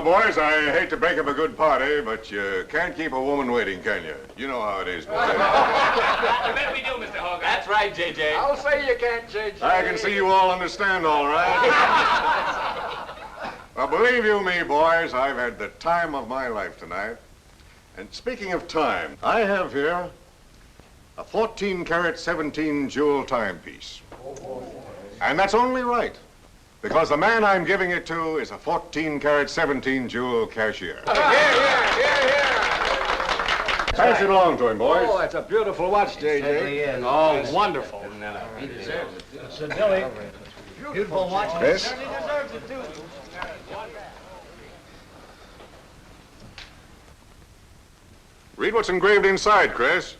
boys, I hate to break up a good party, but you can't keep a woman waiting, can you? You know how it is. I bet we do, Mr. Hogarth. That's right, J.J. I'll say you can't, J.J. I can see you all understand, all right. Well, believe you me, boys, I've had the time of my life tonight. And speaking of time, I have here a 14-carat, 17-jewel timepiece. And that's only right, because the man I'm giving it to is a 14-carat, 17-jewel cashier. Pass it along to him, boys. Oh, that's a beautiful watch, J.J. Oh, wonderful. He deserves it. So, Billy, beautiful watch. Chris? He certainly deserves it, too. Read what's engraved inside, Chris.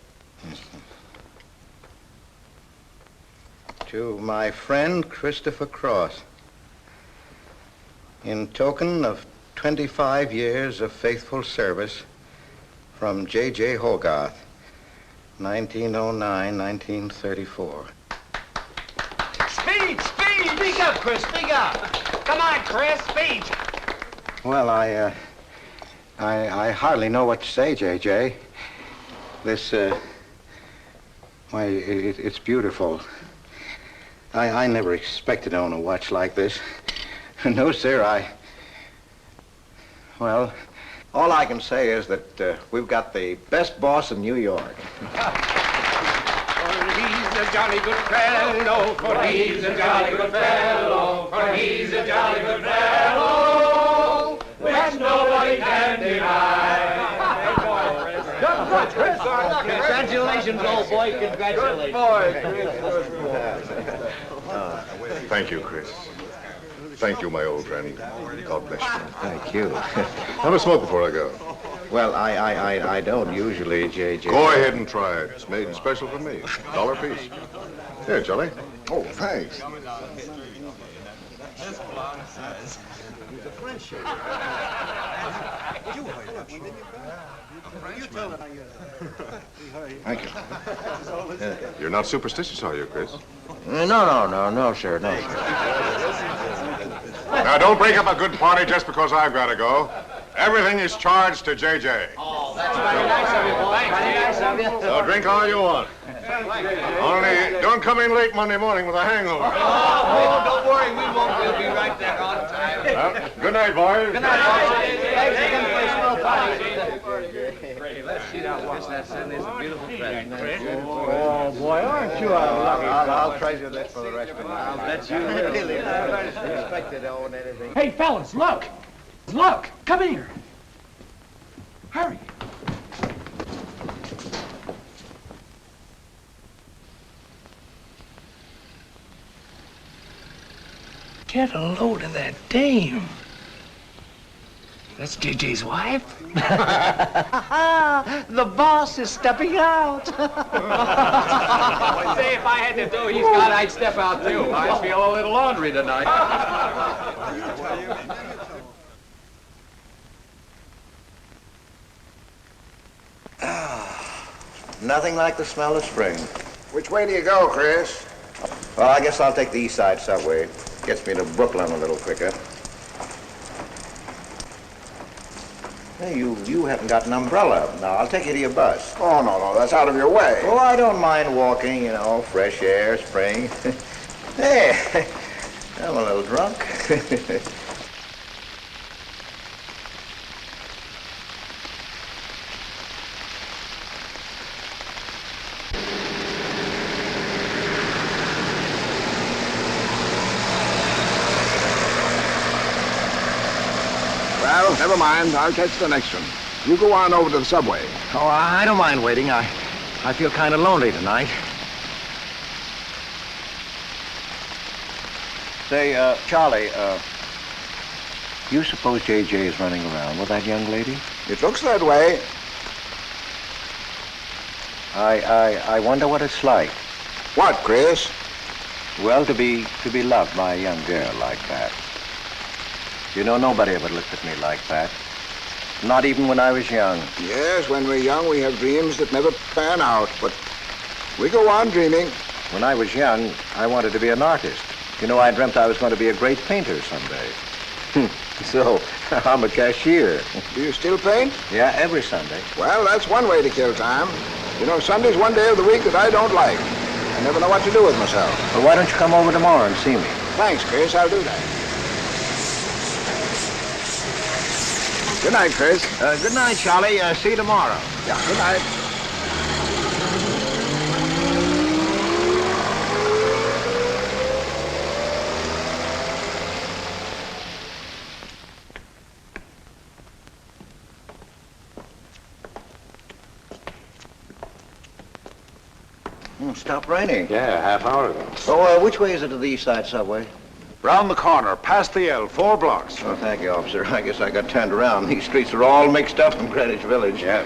To my friend Christopher Cross, in token of 25 years of faithful service, from J.J. Hogarth, 1909-1934. Speed! Speak up, Chris, speak up. Come on, Chris, speed. Well, I hardly know what to say, J.J. This, why, it's beautiful. I never expected to own a watch like this. No, sir, well, all I can say is that we've got the best boss in New York. For he's a jolly good fellow, for he's a jolly good fellow, for he's a jolly good fellow, which nobody can deny. Congratulations, old boy, congratulations. Thank you, Chris. Thank you, my old granny. God bless you. Thank you. Have a smoke before I go. Well, I don't usually, J.J. Go ahead and try it. It's made special for me. $1 a piece. Here, Charlie. Oh, thanks. Thank you. You're not superstitious, are you, Chris? No, sir, no. Now, don't break up a good party just because I've got to go. Everything is charged to J.J. Oh, that's very nice of you, boy. Very nice of you. So drink all you want. Only don't come in late Monday morning with a hangover. Oh, don't worry, we won't. We'll be right back on time. Well, good night, boys. Good night, boys. Thanks again for a swell party. Let's see that watch. That's a beautiful present. Oh, boy, aren't you a lucky I'll treasure this for the rest of my life. I'll bet you will. Really, I never expected to own anything. Hey, fellas, look. Look, come here. Hurry. Get a load of that dame. That's JJ's wife? The boss is stepping out. Say, if I had to do he's got, I'd step out too. I feel a little laundry tonight. Nothing like the smell of spring. Which way do you go, Chris? Well, I guess I'll take the East Side subway. Gets me to Brooklyn a little quicker. Hey, you haven't got an umbrella. Now, I'll take you to your bus. Oh, no, that's out of your way. Oh, I don't mind walking, you know, fresh air, spring. Hey, I'm a little drunk. Well, never mind. I'll catch the next one. You go on over to the subway. Oh, I don't mind waiting. I feel kind of lonely tonight. Say, Charlie, you suppose J.J. is running around with that young lady? It looks that way. I wonder what it's like. What, Chris? Well, to be loved by a young girl like that. You know, nobody ever looked at me like that. Not even when I was young. Yes, when we're young, we have dreams that never pan out, but we go on dreaming. When I was young, I wanted to be an artist. You know, I dreamt I was going to be a great painter someday. So, I'm a cashier. Do you still paint? Yeah, every Sunday. Well, that's one way to kill time. You know, Sunday's one day of the week that I don't like. I never know what to do with myself. Well, why don't you come over tomorrow and see me? Thanks, Chris. I'll do that. Good night, Chris. Good night, Charlie. See you tomorrow. Yeah, good night. Stopped raining. Yeah, half hour ago. Oh, which way is it to the East Side Subway? Round the corner, past the L, 4 blocks. Oh, thank you, officer. I guess I got turned around. These streets are all mixed up in Greenwich Village. Yeah.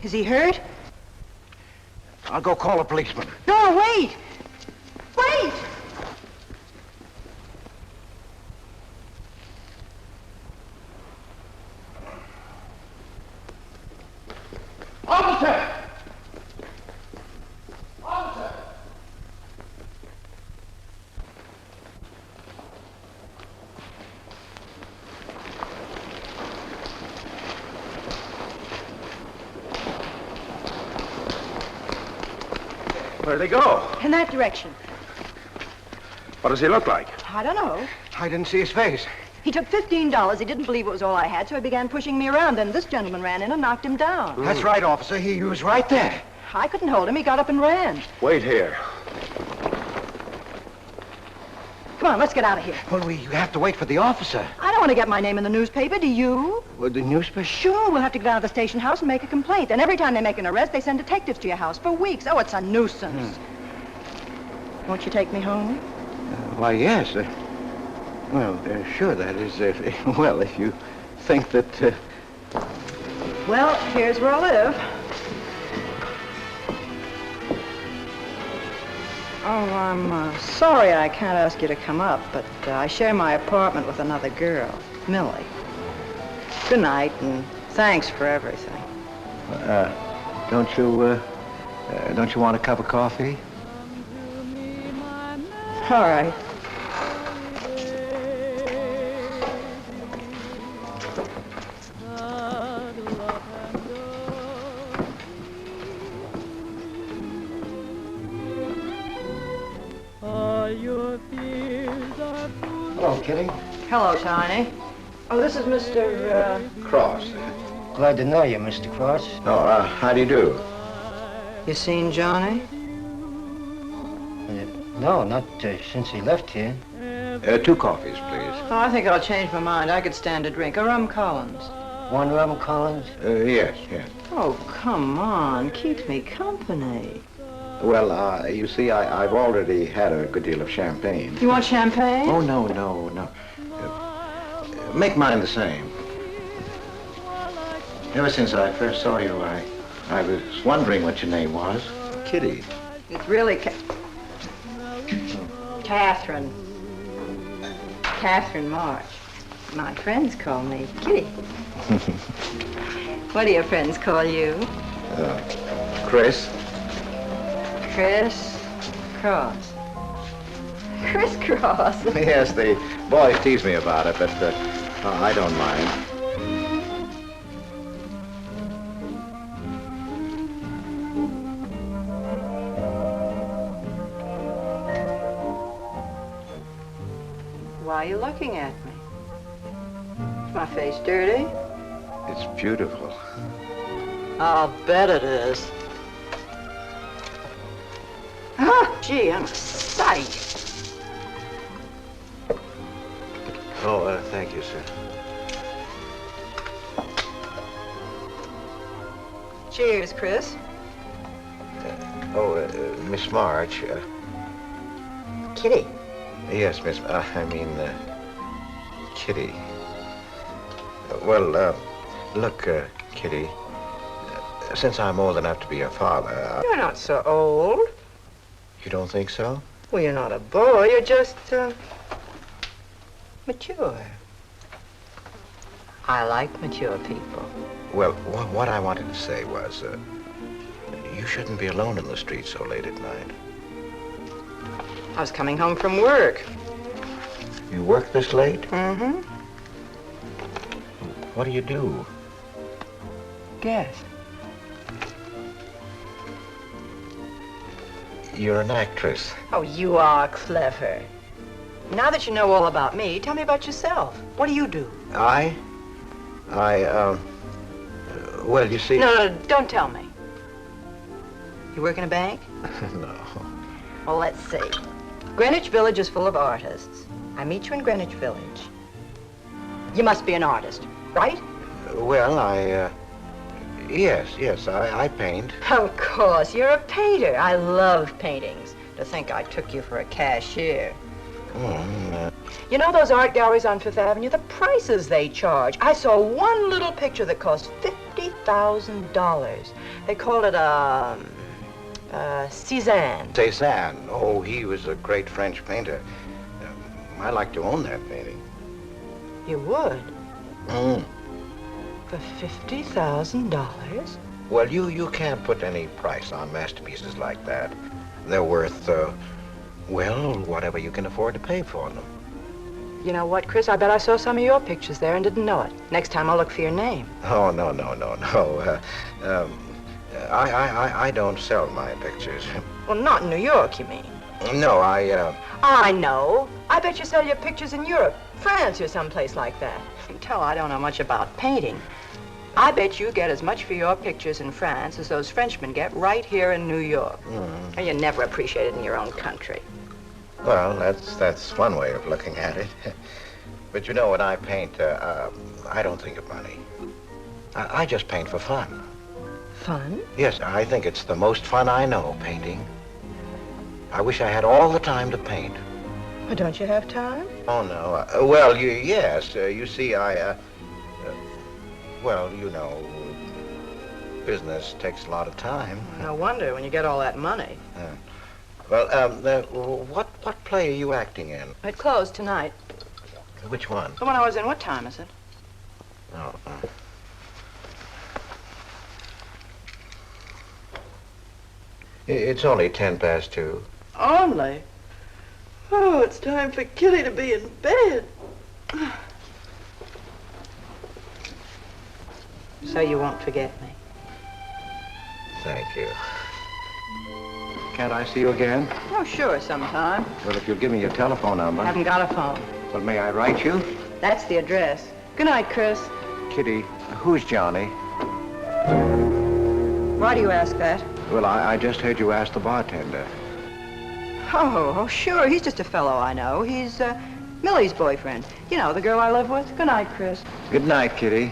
Is he hurt? I'll go call a policeman. No, wait! Wait! Officer! Officer! Where'd they go? In that direction. What does he look like? I don't know. I didn't see his face. He took $15. He didn't believe it was all I had, so he began pushing me around. Then this gentleman ran in and knocked him down. That's right, officer. He was right there. I couldn't hold him. He got up and ran. Wait here. Come on, let's get out of here. Well, you have to wait for the officer. I don't want to get my name in the newspaper, do you? Well, the newspaper? Sure, we'll have to get out of the station house and make a complaint. And every time they make an arrest, they send detectives to your house for weeks. Oh, it's a nuisance. Won't you take me home? Why, yes. Well, sure, that is, if you think that... Well, here's where I live. Oh, I'm sorry I can't ask you to come up, but I share my apartment with another girl, Millie. Good night, and thanks for everything. don't you want a cup of coffee? All right. Hello, Kitty. Hello, Tiny. Oh, this is Mr. Cross. Glad to know you, Mr. Cross. Oh, how do you do? You seen Johnny? No, not since he left here. 2 coffees, please. Oh, I think I'll change my mind. I could stand a drink. A rum Collins. One rum Collins? Yes. Oh, come on. Keep me company. Well, you see, I've already had a good deal of champagne. You want champagne? Oh, no. Make mine the same. Ever since I first saw you, I was wondering what your name was. Kitty. It's really Katherine. Katherine March. My friends call me Kitty. What do your friends call you? Chris. Chris Cross. Chris Cross. Yes, the boys tease me about it, but I don't mind. Why are you looking at me? Is my face dirty? It's beautiful. I'll bet it is. Ah, gee, I'm a sight. Oh, thank you, sir. Cheers, Chris. Miss March. Kitty. Yes, Miss. Kitty. Look, Kitty. Since I'm old enough to be your father, You're not so old. You don't think so? Well, you're not a boy. You're just, mature. I like mature people. Well, what I wanted to say was, you shouldn't be alone in the street so late at night. I was coming home from work. You work this late? Mm-hmm. What do you do? Guess. You're an actress. Oh, you are clever. Now that you know all about me, tell me about yourself. What do you do? Well, you see... No, don't tell me. You work in a bank? No. Well, let's see. Greenwich Village is full of artists. I meet you in Greenwich Village. You must be an artist, right? Well, Yes, I paint. Of course, you're a painter. I love paintings. To think I took you for a cashier. You know those art galleries on Fifth Avenue? The prices they charge. I saw one little picture that cost $50,000. They called it Cézanne. Cézanne. Oh, he was a great French painter. I'd like to own that painting. You would? For $50,000? Well, you can't put any price on masterpieces like that. They're worth, whatever you can afford to pay for them. You know what, Chris? I bet I saw some of your pictures there and didn't know it. Next time I'll look for your name. Oh, no. I don't sell my pictures. Well, not in New York, you mean? No, I know. I bet you sell your pictures in Europe, France, or someplace like that. You can tell I don't know much about painting. I bet you get as much for your pictures in France as those Frenchmen get right here in New York. And you're never appreciated in your own country. Well, that's one way of looking at it. But you know, when I paint, I don't think of money. I just paint for fun. Fun? Yes, I think it's the most fun I know, painting. I wish I had all the time to paint. Well, don't you have time? Oh, no. Yes. You see, business takes a lot of time. No wonder when you get all that money. What play are you acting in? It closed tonight. Which one? The one I was in. What time is it? Oh. It's only 2:10. Only? Oh, it's time for Kitty to be in bed. So you won't forget me. Thank you. Can't I see you again? Oh, sure, sometime. Well, if you'll give me your telephone number. Haven't got a phone. Well, may I write you? That's the address. Good night, Chris. Kitty, who's Johnny? Why do you ask that? Well, I just heard you ask the bartender. Oh, sure. He's just a fellow I know. He's Millie's boyfriend. You know, the girl I live with. Good night, Chris. Good night, Kitty.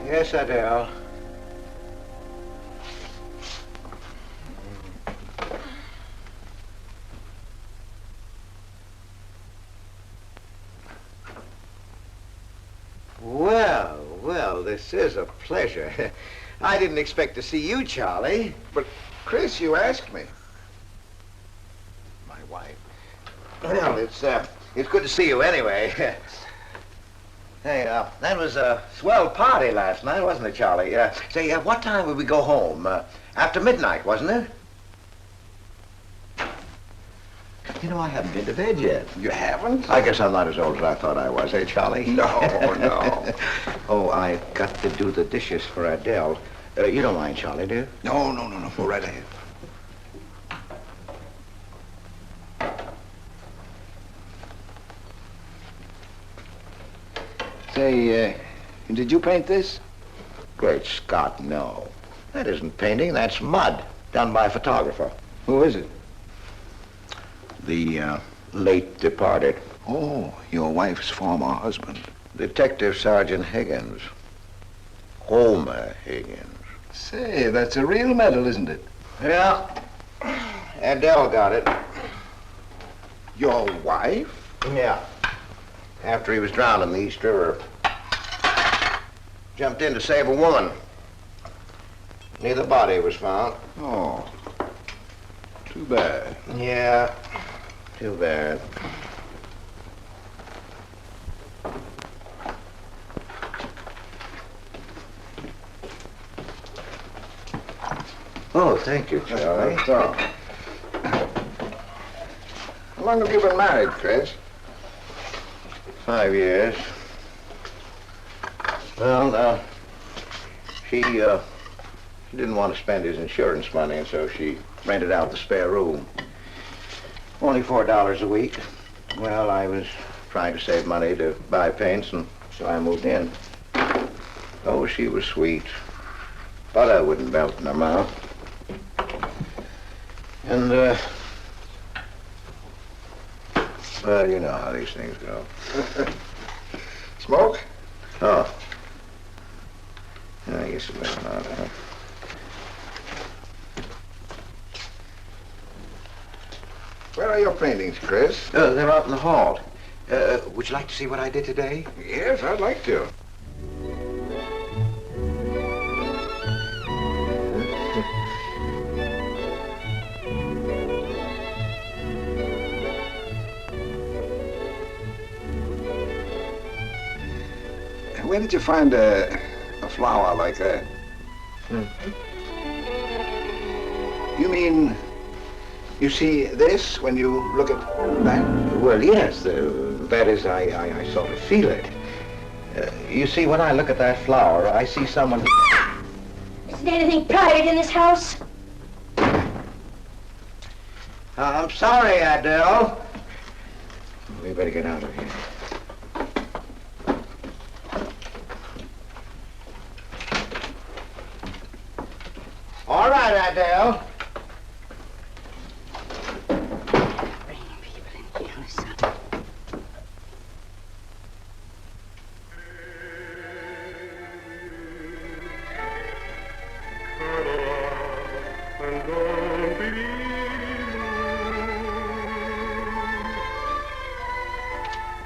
Yes, Adele. Well, this is a pleasure. I didn't expect to see you, Charlie. But, Chris, you asked me. My wife. Well, it's It's good to see you anyway. Hey, that was a swell party last night, wasn't it, Charlie? Say, what time would we go home? After midnight, wasn't it? You know, I haven't been to bed yet. You haven't? I guess I'm not as old as I thought I was, eh, Charlie? No, no. Oh, I got to do the dishes for Adele. You don't mind, Charlie, do you? No. Go right ahead. Say, did you paint this? Great Scott, no. That isn't painting, that's mud, done by a photographer. Who is it? The late departed. Oh, your wife's former husband. Detective Sergeant Higgins. Homer Higgins. Say, that's a real medal, isn't it? Yeah. Adele got it. Your wife? Yeah. After he was drowned in the East River. Jumped in to save a woman. Neither body was found. Oh, too bad. Yeah, too bad. Oh, thank you, Charlie. That's all. How long have you been married, Chris? 5 years. Well, she didn't want to spend his insurance money, and so she rented out the spare room. Only $4 a week. Well, I was trying to save money to buy paints, and so I moved in. Oh, she was sweet. Butter wouldn't melt in her mouth. And, well, you know how these things go. Smoke? Oh. I guess it better not, huh? Where are your paintings, Chris? They're out in the hall. Would you like to see what I did today? Yes, I'd like to. Where did you find a flower like that? You mean, you see this when you look at that? Well, yes. That is, I sort of feel it. You see, when I look at that flower, I see someone... Isn't anything private in this house? I'm sorry, Adele. We better get out of here. All right, Adele. Bringing people in here, son.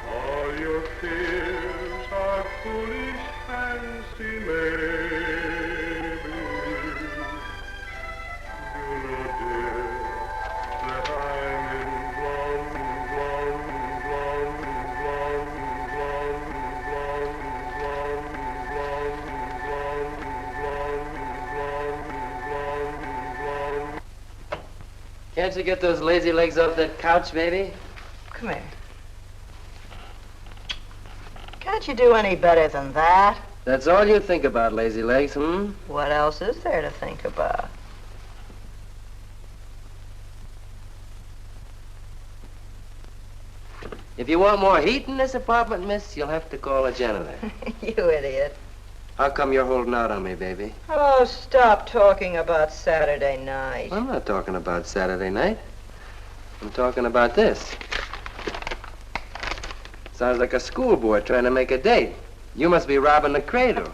All your fears are foolish fancy maybe. Can't you get those lazy legs off that couch, baby? Come here. Can't you do any better than that? That's all you think about, lazy legs, hmm? What else is there to think about? If you want more heat in this apartment, miss, you'll have to call a janitor. You idiot. How come you're holding out on me, baby? Oh, stop talking about Saturday night. I'm not talking about Saturday night. I'm talking about this. Sounds like a schoolboy trying to make a date. You must be robbing the cradle.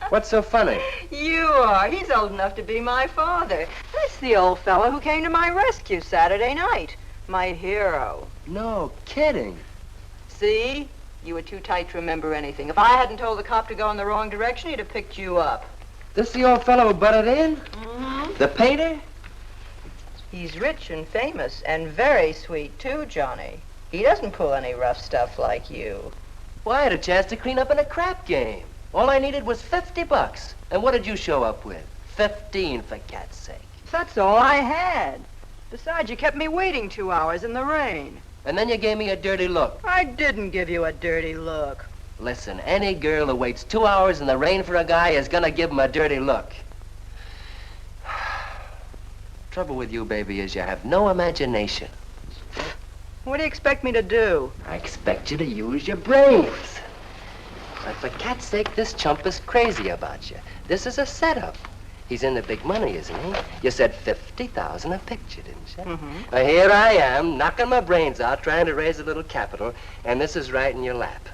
What's so funny? You are. He's old enough to be my father. That's the old fellow who came to my rescue Saturday night. My hero. No kidding. See? You were too tight to remember anything. If I hadn't told the cop to go in the wrong direction, he'd have picked you up. This the old fellow who butted in? Mm-hmm. The painter? He's rich and famous and very sweet, too, Johnny. He doesn't pull any rough stuff like you. Well, I had a chance to clean up in a crap game. All I needed was $50. And what did you show up with? 15, for cat's sake. That's all I had. Besides, you kept me waiting 2 hours in the rain. And then you gave me a dirty look. I didn't give you a dirty look. Listen, any girl who waits 2 hours in the rain for a guy is gonna give him a dirty look. Trouble with you, baby, is you have no imagination. What do you expect me to do? I expect you to use your brains. But for cat's sake, this chump is crazy about you. This is a setup. He's in the big money, isn't he? You said 50,000 a picture, didn't you? Mm-hmm. Well, here I am, knocking my brains out, trying to raise a little capital, and this is right in your lap.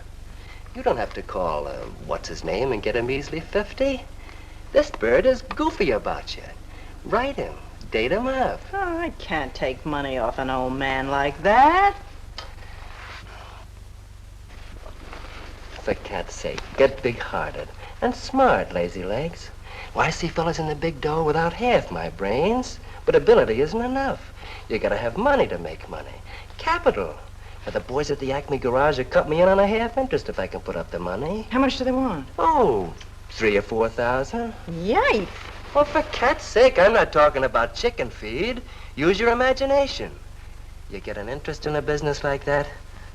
You don't have to call, what's his name, and get a measly 50. This bird is goofy about you. Write him. Date him up. Oh, I can't take money off an old man like that. For cat's sake, get big-hearted and smart, lazy legs. Well, I see fellas in the big door without half my brains, but ability isn't enough. You gotta have money to make money. Capital. Now, the boys at the Acme garage will cut me in on a half interest if I can put up the money. How much do they want? Oh, 3,000 or 4,000. Yikes. Well, for cat's sake, I'm not talking about chicken feed. Use your imagination. You get an interest in a business like that,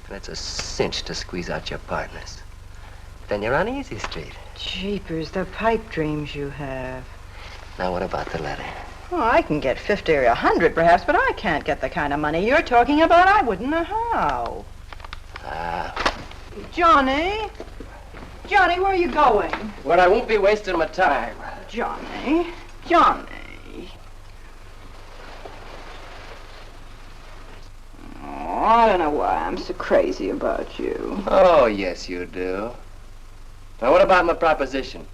and it's a cinch to squeeze out your partners. Then you're on easy street. Jeepers, the pipe dreams you have. Now, what about the letter? Oh, I can get 50 or 100 perhaps, but I can't get the kind of money you're talking about. I wouldn't know how. Ah. Johnny? Johnny, where are you going? Well, I won't be wasting my time. Johnny? Johnny? Oh, I don't know why I'm so crazy about you. Oh, yes, you do. Now, what about my proposition?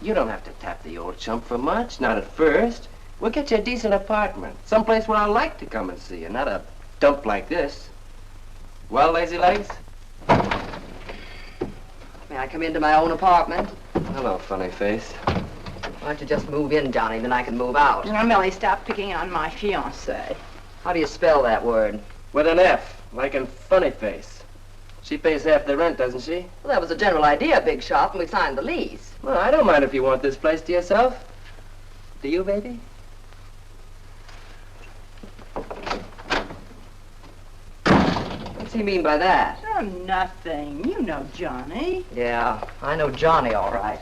You don't have to tap the old chump for much, not at first. We'll get you a decent apartment, someplace where I like to come and see you, not a dump like this. Well, lazy legs? May I come into my own apartment? Hello, funny face. Why don't you just move in, Johnny, then I can move out. Now, Millie, stop picking on my fiancée. How do you spell that word? With an F, like in funny face. She pays half the rent, doesn't she? Well, that was the general idea, big shop, and we signed the lease. Well, I don't mind if you want this place to yourself. Do you, baby? What's he mean by that? Oh, nothing. You know Johnny. Yeah, I know Johnny all right.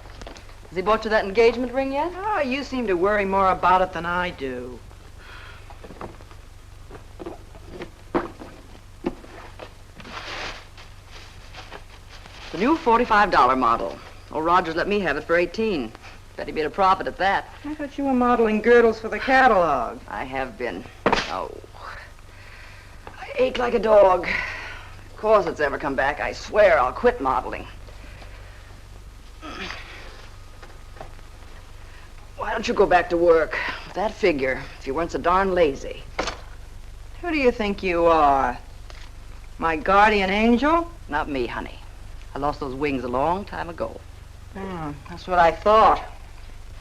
Has he bought you that engagement ring yet? Oh, you seem to worry more about it than I do. The new $45 model. Old Rogers let me have it for 18. Bet he made a profit at that. I thought you were modeling girdles for the catalog. I have been. Oh. I ache like a dog. If corsets ever come back, I swear I'll quit modeling. Why don't you go back to work? With that figure, if you weren't so darn lazy. Who do you think you are? My guardian angel? Not me, honey. I lost those wings a long time ago. That's what I thought.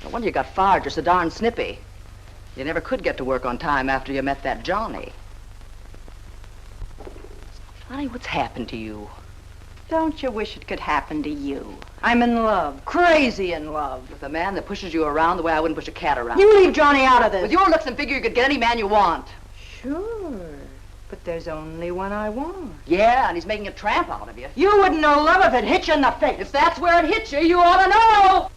No wonder you got fired. You're so darn snippy. You never could get to work on time after you met that Johnny. Honey, what's happened to you? Don't you wish it could happen to you? I'm in love. Crazy in love. With a man that pushes you around the way I wouldn't push a cat around. You leave Johnny out of this. With your looks and figure, you could get any man you want. Sure. But there's only one I want. Yeah, and he's making a tramp out of you. You wouldn't know love if it hit you in the face. If that's where it hit you, you ought to know!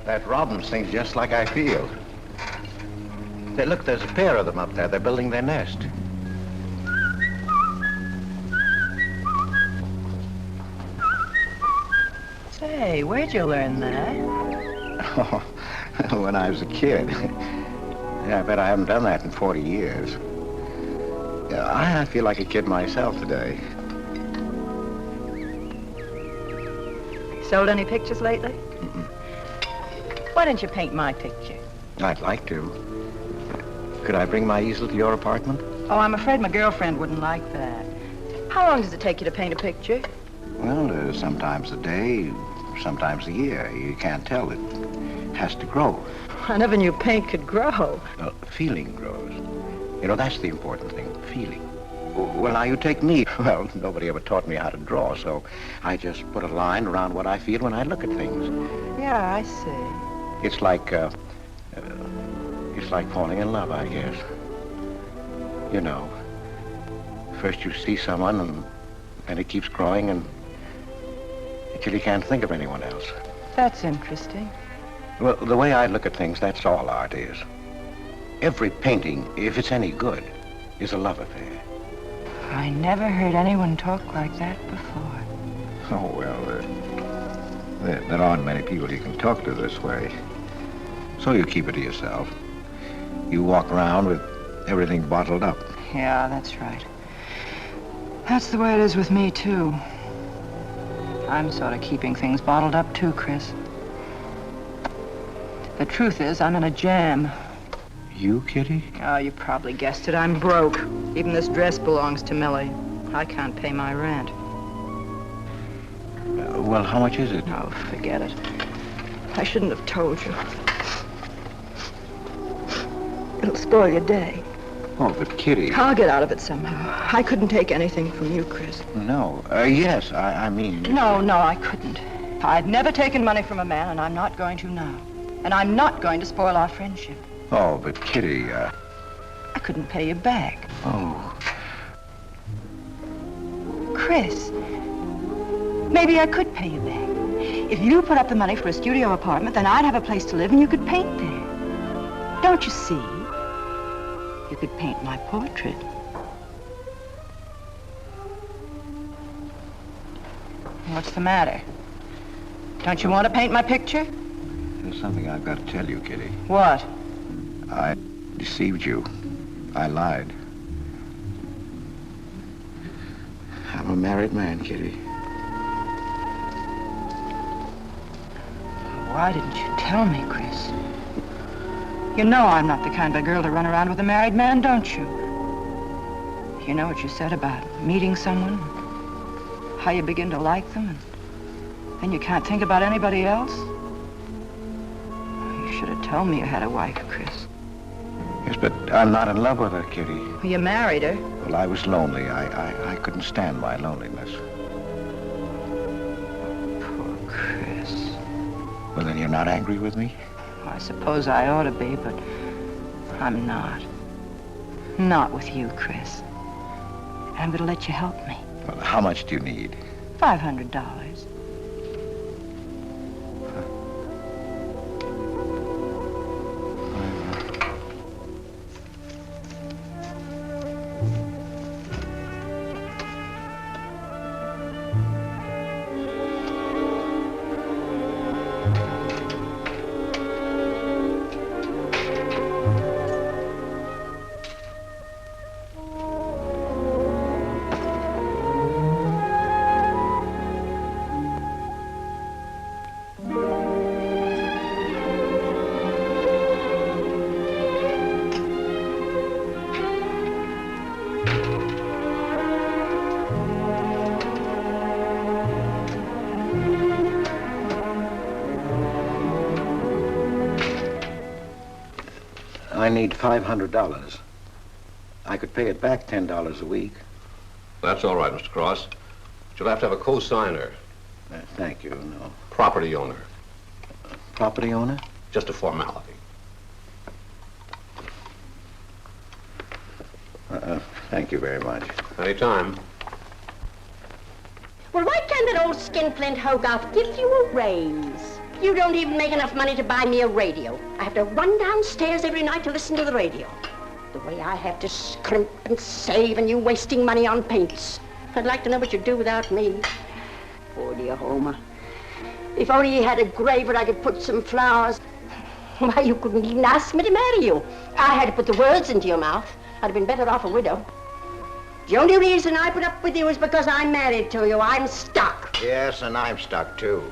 That robin sings just like I feel. Look, there's a pair of them up there. They're building their nest. Say, where'd you learn that? Oh, when I was a kid. Yeah, I bet I haven't done that in 40 years. Yeah, I feel like a kid myself today. Sold any pictures lately? Mm-mm. Why don't you paint my picture? I'd like to. Could I bring my easel to your apartment? Oh, I'm afraid my girlfriend wouldn't like that. How long does it take you to paint a picture? Well, sometimes a day, sometimes a year. You can't tell. It has to grow. I never knew paint could grow. Feeling grows. You know, that's the important thing, feeling. Well, now you take me. Well, nobody ever taught me how to draw, so I just put a line around what I feel when I look at things. Yeah, I see. It's like falling in love, I guess. You know, first you see someone, and it keeps growing, and until you can't think of anyone else. That's interesting. Well, the way I look at things, that's all art is. Every painting, if it's any good, is a love affair. I never heard anyone talk like that before. Oh, well, there aren't many people you can talk to this way. So you keep it to yourself. You walk around with everything bottled up. Yeah, that's right. That's the way it is with me, too. I'm sort of keeping things bottled up, too, Chris. The truth is, I'm in a jam. You, Kitty? Oh, you probably guessed it. I'm broke. Even this dress belongs to Millie. I can't pay my rent. Well, how much is it? Oh, forget it. I shouldn't have told you. It'll spoil your day. Oh, but Kitty... I'll get out of it somehow. I couldn't take anything from you, Chris. No. Yes, I mean... No, I couldn't. I've never taken money from a man, and I'm not going to now. And I'm not going to spoil our friendship. Oh, but Kitty, I couldn't pay you back. Oh. Chris, maybe I could pay you back. If you put up the money for a studio apartment, then I'd have a place to live and you could paint there. Don't you see? You could paint my portrait. What's the matter? Don't you want to paint my picture? There's something I've got to tell you, Kitty. What? I deceived you. I lied. I'm a married man, Kitty. Why didn't you tell me, Chris? You know I'm not the kind of a girl to run around with a married man, don't you? You know what you said about meeting someone, how you begin to like them, and then you can't think about anybody else? You should have told me you had a wife, Chris. Yes, but I'm not in love with her, Kitty. You married her. Well, I was lonely. I couldn't stand my loneliness. Poor Chris. Well, then you're not angry with me? I suppose I ought to be, but I'm not. Not with you, Chris. And I'm going to let you help me. Well, how much do you need? $500. I need $500. I could pay it back $10 a week. That's all right, Mr. Cross. But you'll have to have a co-signer. Thank you, no. Property owner. Property owner? Just a formality. Thank you very much. Anytime. Well, why can't that old skinflint Hogarth give you a raise? You don't even make enough money to buy me a radio. I have to run downstairs every night to listen to the radio. The way I have to scrimp and save and you wasting money on paints. I'd like to know what you'd do without me. Poor dear Homer. If only he had a grave where I could put some flowers. Why, you couldn't even ask me to marry you. I had to put the words into your mouth. I'd have been better off a widow. The only reason I put up with you is because I'm married to you. I'm stuck. Yes, and I'm stuck, too.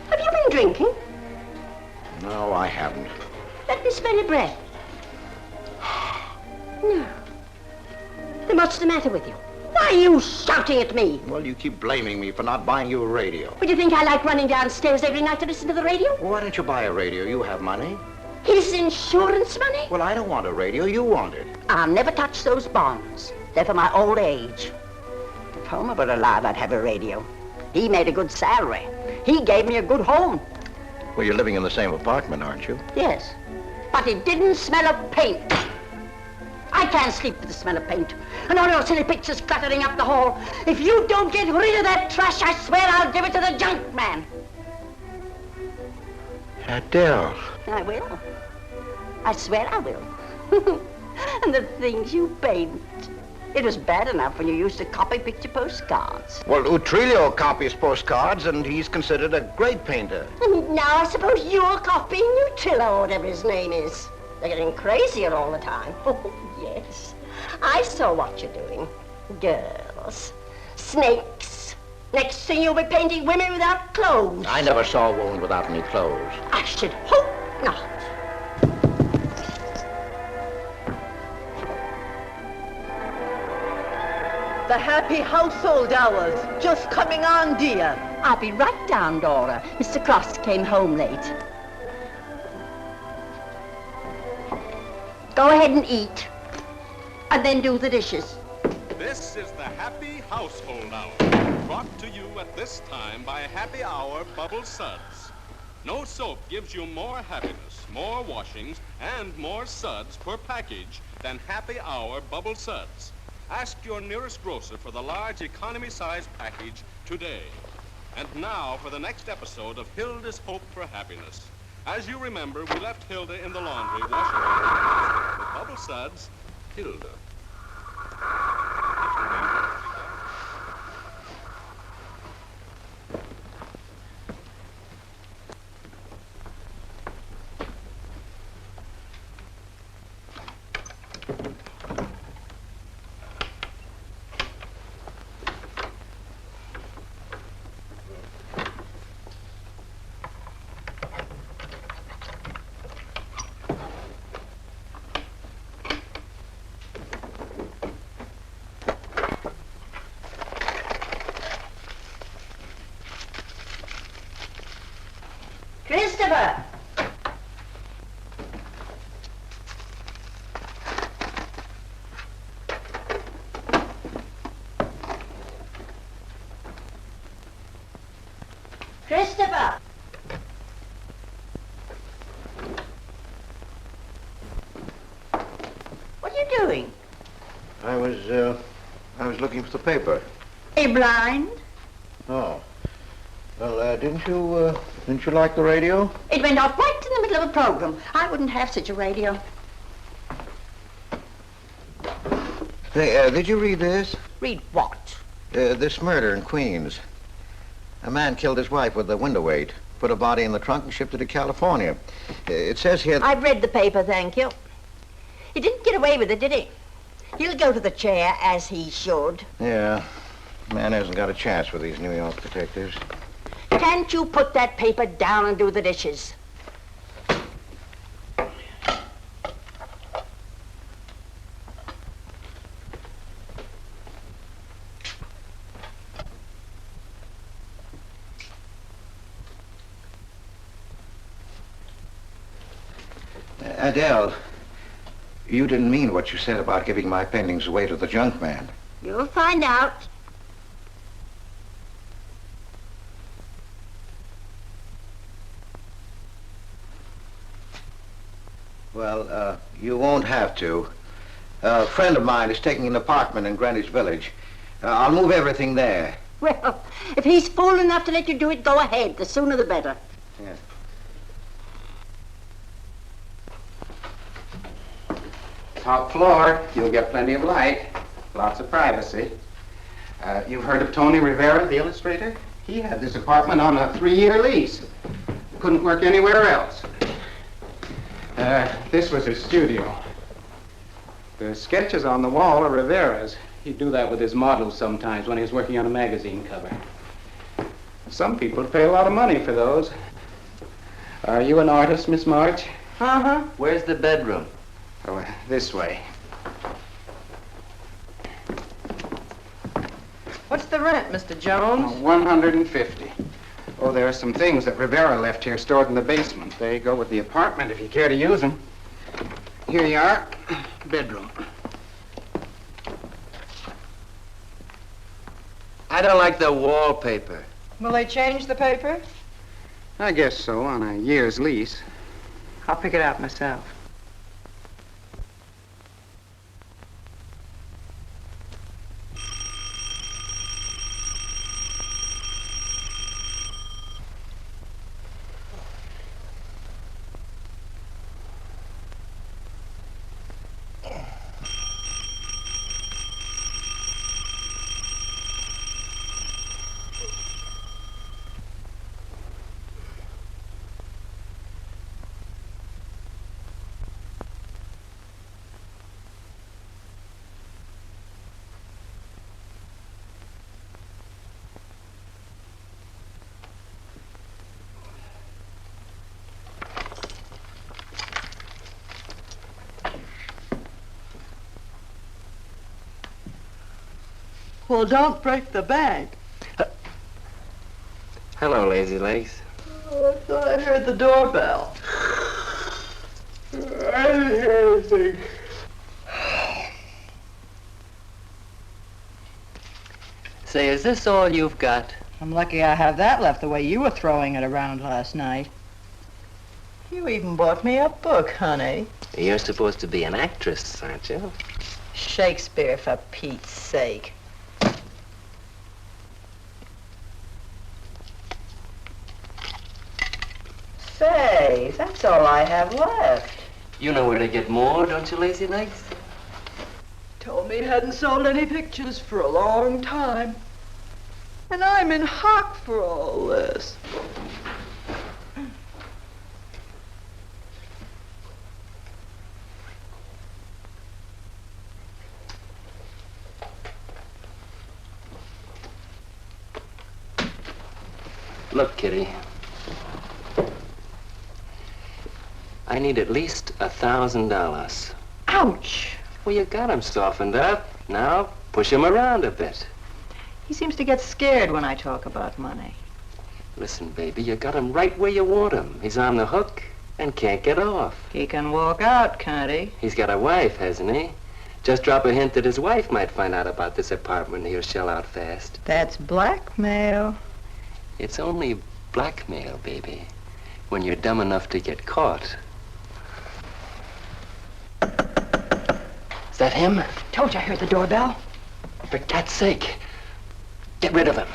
Have you been drinking? No, I haven't. Let me smell your breath. No. Then what's the matter with you? Why are you shouting at me? Well, you keep blaming me for not buying you a radio. Would you think I like running downstairs every night to listen to the radio? Well, why don't you buy a radio? You have money. His insurance money? Well, I don't want a radio. You want it. I'll never touch those bonds. They're for my old age. If Homer were alive, I'd have a radio. He made a good salary. He gave me a good home. Well, you're living in the same apartment, aren't you? Yes, but it didn't smell of paint. I can't sleep with the smell of paint. And all your silly pictures cluttering up the hall. If you don't get rid of that trash, I swear I'll give it to the junk man. Adele. I will. I swear I will. And the things you paint. It was bad enough when you used to copy picture postcards. Well, Utrillo copies postcards, and he's considered a great painter. Now I suppose you're copying Utrillo, or whatever his name is. They're getting crazier all the time. Oh, yes. I saw what you're doing. Girls. Snakes. Next thing you'll be painting women without clothes. I never saw a woman without any clothes. I should hope not. The happy household hours. Just coming on, dear. I'll be right down, Dora. Mr. Cross came home late. Go ahead and eat. And then do the dishes. This is the Happy Household Hour, brought to you at this time by Happy Hour Bubble Suds. No soap gives you more happiness, more washings, and more suds per package than Happy Hour Bubble Suds. Ask your nearest grocer for the large economy-size package today. And now for the next episode of Hilda's Hope for Happiness. As you remember, we left Hilda in the laundry washing her hands. With Bubble Suds, Hilda. Christopher! Christopher! What are you doing? I was looking for the paper. Are you blind? Oh. Well, didn't you like the radio? It went off right in the middle of a program. I wouldn't have such a radio. Hey, did you read this? Read what? This murder in Queens. A man killed his wife with a window weight, put a body in the trunk and shipped it to California. It says here... I've read the paper, thank you. He didn't get away with it, did he? He'll go to the chair, as he should. Yeah. Man hasn't got a chance with these New York detectives. Can't you put that paper down and do the dishes? Adele, you didn't mean what you said about giving my paintings away to the junk man. You'll find out. Well, you won't have to. A friend of mine is taking an apartment in Greenwich Village. I'll move everything there. Well, if he's fool enough to let you do it, go ahead. The sooner the better. Yeah. Top floor, you'll get plenty of light, lots of privacy. You've heard of Tony Rivera, the illustrator? He had this apartment on a 3-year lease. Couldn't work anywhere else. This was his studio. The sketches on the wall are Rivera's. He'd do that with his models sometimes when he was working on a magazine cover. Some people pay a lot of money for those. Are you an artist, Miss March? Uh-huh. Where's the bedroom? Oh, this way. What's the rent, Mr. Jones? $150. Oh, there are some things that Rivera left here stored in the basement. They go with the apartment if you care to use them. Here you are. Bedroom. I don't like the wallpaper. Will they change the paper? I guess so, on a year's lease. I'll pick it out myself. Well, don't break the bank. Hello, Lazy Legs. Oh, I thought I heard the doorbell. I didn't hear anything. Say, is this all you've got? I'm lucky I have that left the way you were throwing it around last night. You even bought me a book, honey. You're supposed to be an actress, aren't you? Shakespeare, for Pete's sake. Say, that's all I have left. You know where to get more, don't you, Lazy Legs? Told me he hadn't sold any pictures for a long time. And I'm in hock for all this. Look, Kitty. I need at least $1,000. Ouch! Well, you got him softened up. Now, push him around a bit. He seems to get scared when I talk about money. Listen, baby, you got him right where you want him. He's on the hook and can't get off. He can walk out, can't he? He's got a wife, hasn't he? Just drop a hint that his wife might find out about this apartment and he'll shell out fast. That's blackmail. It's only blackmail, baby, when you're dumb enough to get caught. Is that him? Told you I heard the doorbell. For cat's sake, get rid of him.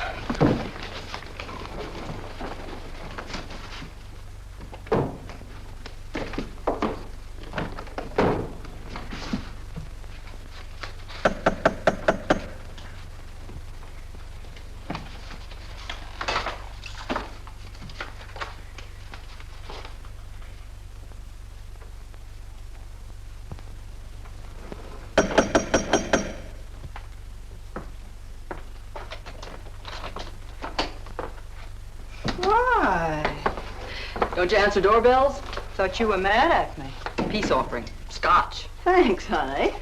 Don't you answer doorbells? Thought you were mad at me. Peace offering. Scotch. Thanks, honey.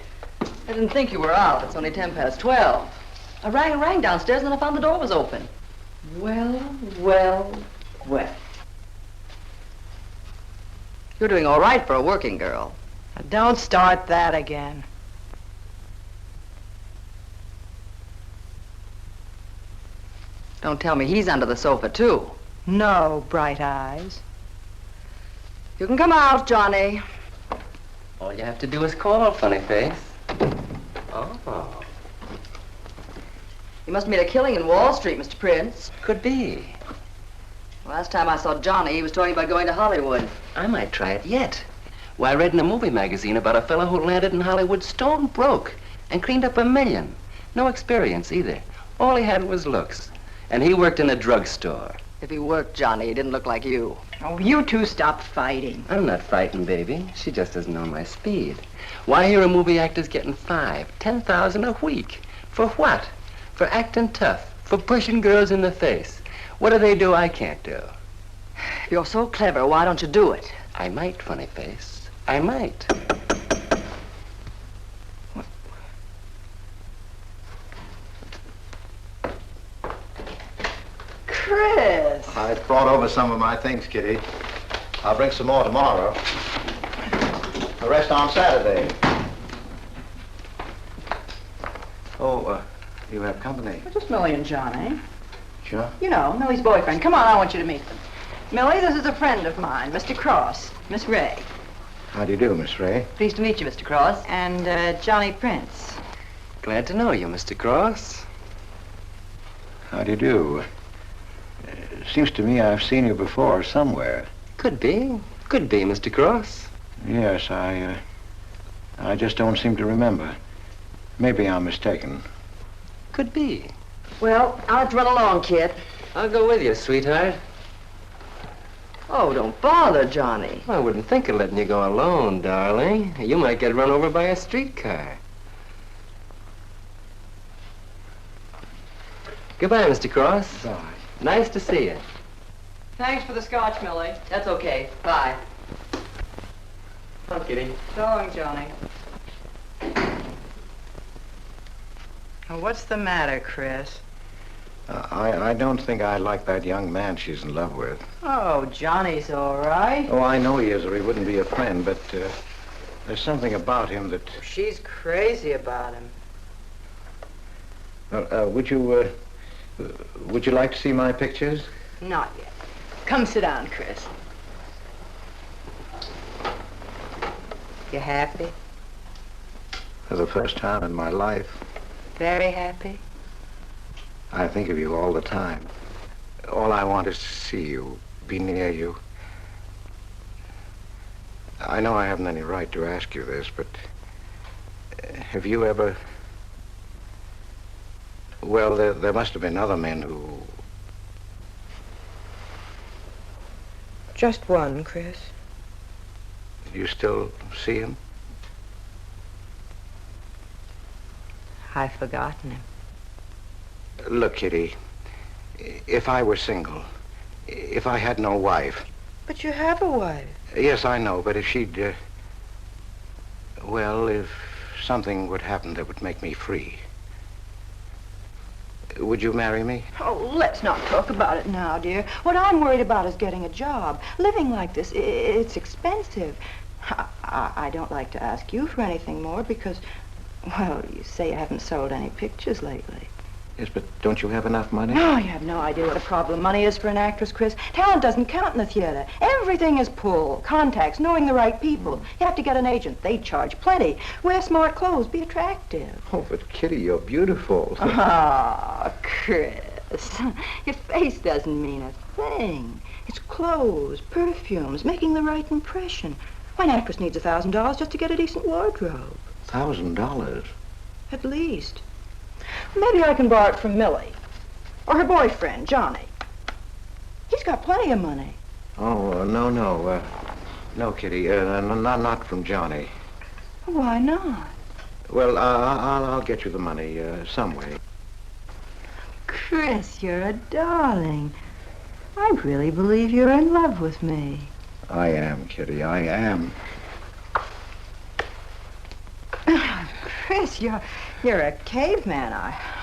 I didn't think you were out. It's only 12:10. I rang downstairs and then I found the door was open. Well. You're doing all right for a working girl. Now, don't start that again. Don't tell me he's under the sofa, too. No, bright eyes. You can come out, Johnny. All you have to do is call, funny face. Oh. You must have made a killing in Wall Street, Mr. Prince. Could be. Last time I saw Johnny, he was talking about going to Hollywood. I might try it yet. Why, I read in a movie magazine about a fellow who landed in Hollywood stone broke and cleaned up $1 million. No experience either. All he had was looks. And he worked in a drugstore. If he worked, Johnny, he didn't look like you. Oh, you two stop fighting. I'm not frightened, baby. She just doesn't know my speed. Why, here are movie actors getting $5,000, $10,000 a week. For what? For acting tough. For pushing girls in the face. What do they do I can't do? If you're so clever, why don't you do it? I might, funny face. I might. Chris! I brought over some of my things, Kitty. I'll bring some more tomorrow. The rest on Saturday. Oh, you have company. Just Millie and Johnny. Sure. You know, Millie's boyfriend. Come on, I want you to meet them. Millie, this is a friend of mine, Mr. Cross, Miss Ray. How do you do, Miss Ray? Pleased to meet you, Mr. Cross. And Johnny Prince. Glad to know you, Mr. Cross. How do you do? Seems to me I've seen you before somewhere. Could be. Could be, Mr. Cross. Yes, I just don't seem to remember. Maybe I'm mistaken. Could be. Well, I'll have to run along, kid. I'll go with you, sweetheart. Oh, don't bother, Johnny. I wouldn't think of letting you go alone, darling. You might get run over by a streetcar. Goodbye, Mr. Cross. Bye. Nice to see you. Thanks for the scotch, Millie. That's okay. Bye. Come on, Kitty. So long, Johnny. Oh, what's the matter, Chris? I don't think I like that young man she's in love with. Oh, Johnny's all right. Oh, I know he is, or he wouldn't be a friend, but there's something about him that... She's crazy about him. Would you like to see my pictures? Not yet. Come sit down, Chris. You happy? For the first time in my life. Very happy? I think of you all the time. All I want is to see you, be near you. I know I haven't any right to ask you this, but have you ever... Well, there must have been other men who... Just one, Chris. You still see him? I've forgotten him. Look, Kitty, if I were single, if I had no wife... But you have a wife. Yes, I know, but if she'd... well, if something would happen that would make me free... Would you marry me? Oh, let's not talk about it now, dear. What I'm worried about is getting a job. Living like this, it's expensive. I don't like to ask you for anything more because, well, you say you haven't sold any pictures lately. Yes, but don't you have enough money? No, you have no idea what a problem money is for an actress, Chris. Talent doesn't count in the theater. Everything is pull, contacts, knowing the right people. You have to get an agent. They charge plenty. Wear smart clothes. Be attractive. Oh, but Kitty, you're beautiful. Ah, Chris. Your face doesn't mean a thing. It's clothes, perfumes, making the right impression. Why, an actress needs $1,000 just to get a decent wardrobe. $1,000? At least. Maybe I can borrow it from Millie. Or her boyfriend, Johnny. He's got plenty of money. Oh, no. No, Kitty. Not from Johnny. Why not? Well, I'll get you the money some way. Chris, you're a darling. I really believe you're in love with me. I am, Kitty. I am. Chris, you're a caveman.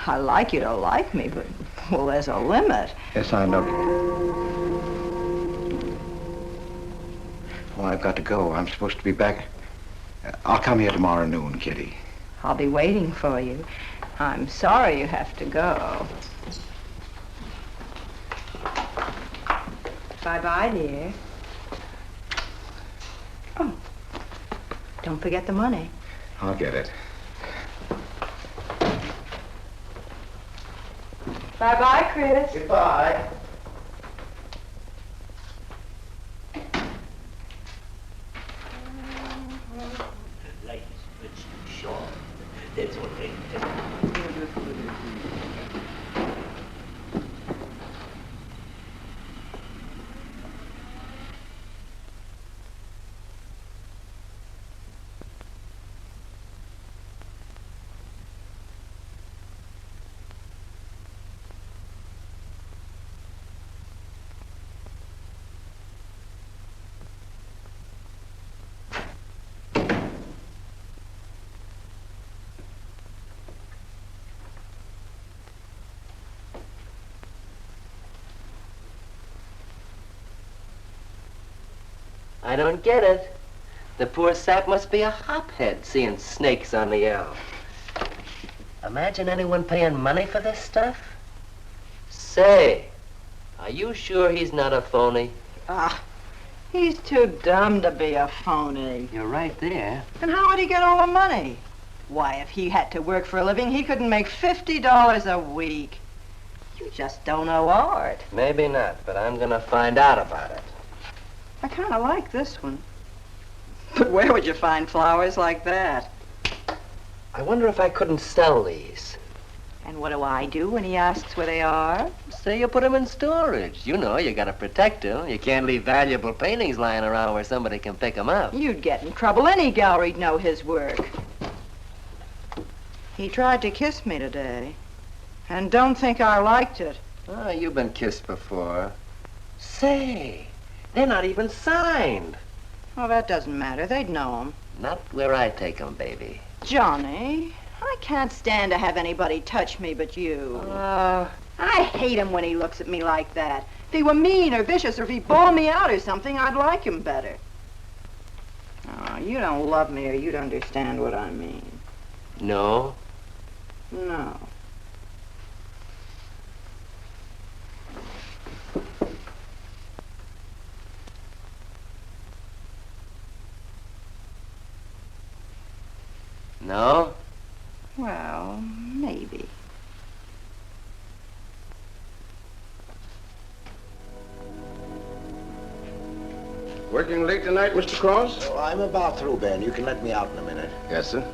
I like you to like me, but, well, there's a limit. Yes, I know. Oh, I've got to go. I'm supposed to be back. I'll come here tomorrow noon, Kitty. I'll be waiting for you. I'm sorry you have to go. Bye-bye, dear. Oh, don't forget the money. I'll get it. Bye-bye, Chris. Goodbye. I don't get it. The poor sap must be a hophead seeing snakes on the L. Imagine anyone paying money for this stuff? Say, are you sure he's not a phony? He's too dumb to be a phony. You're right there. And how would he get all the money? Why, if he had to work for a living, he couldn't make $50 a week. You just don't know art. Maybe not, but I'm gonna find out about it. I kind of like this one. But where would you find flowers like that? I wonder if I couldn't sell these. And what do I do when he asks where they are? Say you put them in storage. You know, you gotta protect them. You can't leave valuable paintings lying around where somebody can pick them up. You'd get in trouble. Any gallery'd know his work. He tried to kiss me today. And don't think I liked it. Oh, you've been kissed before. Say, they're not even signed. Oh, that doesn't matter. They'd know him. Not where I take them, baby. Johnny, I can't stand to have anybody touch me but you. I hate him when he looks at me like that. If he were mean or vicious or if he bawled me out or something, I'd like him better. Oh, you don't love me or you'd understand what I mean. No? No. No? Well, maybe. Working late tonight, Mr. Cross? Oh, I'm about through, Ben. You can let me out in a minute. Yes, sir.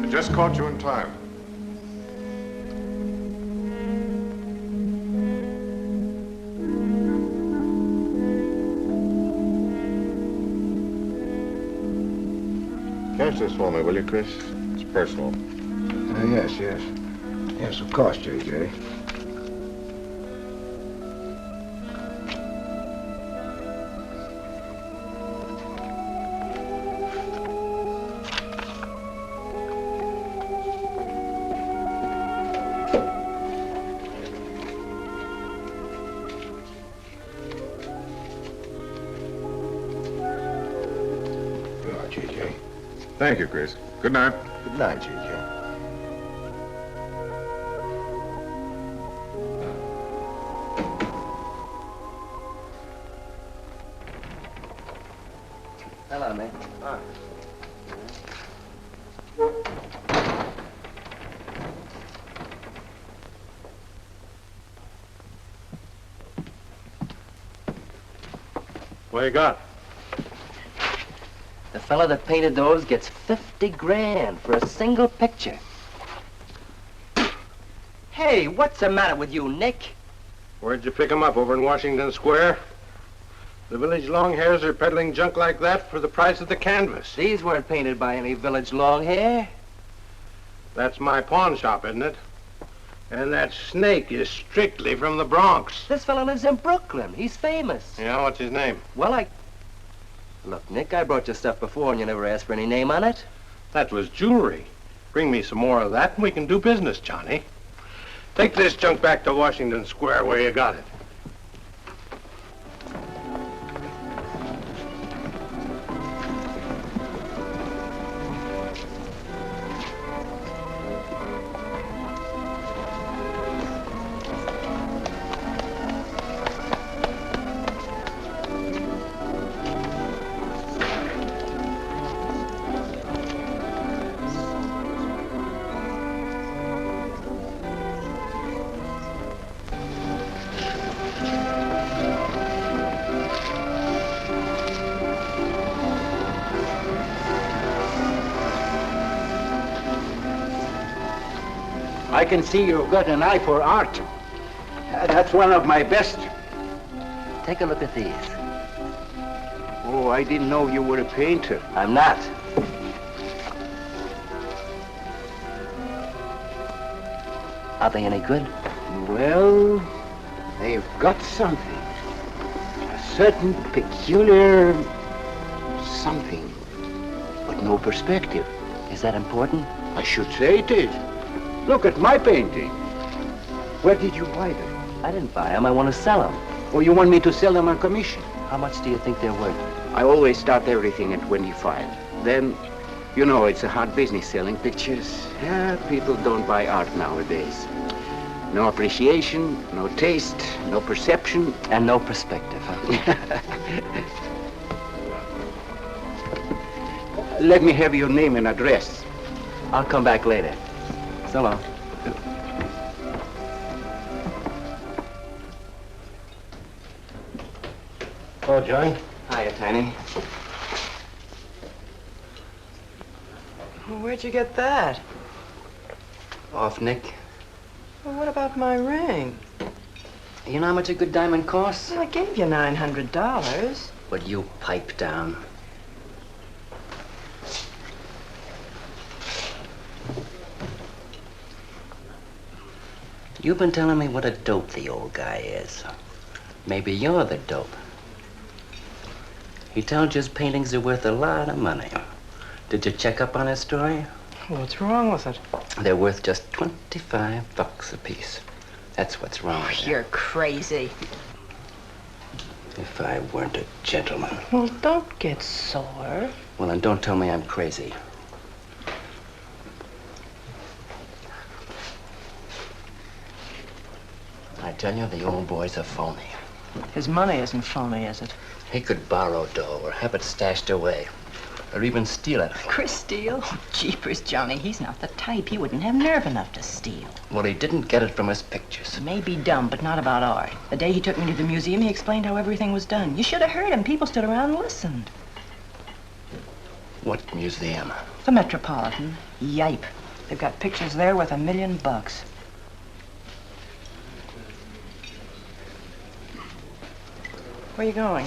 Just caught you in time. Catch this for me, will you, Chris? It's personal. Yes. Yes, of course, J.J. Thank you, Chris. Good night. Good night, J.J. Hello, Nick. Hi. What you got? The fella that painted those gets 50 grand for a single picture. Hey, what's the matter with you, Nick? Where'd you pick 'em up? Over in Washington Square? The village longhairs are peddling junk like that for the price of the canvas. These weren't painted by any village longhair. That's my pawn shop, isn't it? And that snake is strictly from the Bronx. This fella lives in Brooklyn. He's famous. Yeah, what's his name? Well, Look, Nick, I brought you stuff before and you never asked for any name on it. That was jewelry. Bring me some more of that and we can do business, Johnny. Take this junk back to Washington Square where you got it. I can see you've got an eye for art. That's one of my best. Take a look at these. Oh, I didn't know you were a painter. I'm not. Are they any good? Well, they've got something. A certain peculiar something, but no perspective. Is that important? I should say it is. Look at my painting. Where did you buy them? I didn't buy them. I want to sell them. Or you want me to sell them on commission? How much do you think they're worth? I always start everything at 25. Then, you know, it's a hard business selling pictures. Yeah, people don't buy art nowadays. No appreciation, no taste, no perception. And no perspective, huh? Let me have your name and address. I'll come back later. So long. Oh, John. Hiya, Tiny. Well, where'd you get that? Off Nick. Well, what about my ring? You know how much a good diamond costs? Well, I gave you $900. Would you pipe down? You've been telling me what a dope the old guy is. Maybe you're the dope. He tells you his paintings are worth a lot of money. Did you check up on his story? What's wrong with it? They're worth just $25 a piece. That's what's wrong with them. You're crazy. If I weren't a gentleman. Well, don't get sore. Well, then don't tell me I'm crazy. I tell you, the old boy's a phony. His money isn't phony, is it? He could borrow dough or have it stashed away. Or even steal it. Chris steal? Jeepers, Johnny, he's not the type. He wouldn't have nerve enough to steal. Well, he didn't get it from his pictures. He may be dumb, but not about art. The day he took me to the museum, he explained how everything was done. You should have heard him. People stood around and listened. What museum? The Metropolitan. Yipe. They've got pictures there worth $1 million. Where are you going?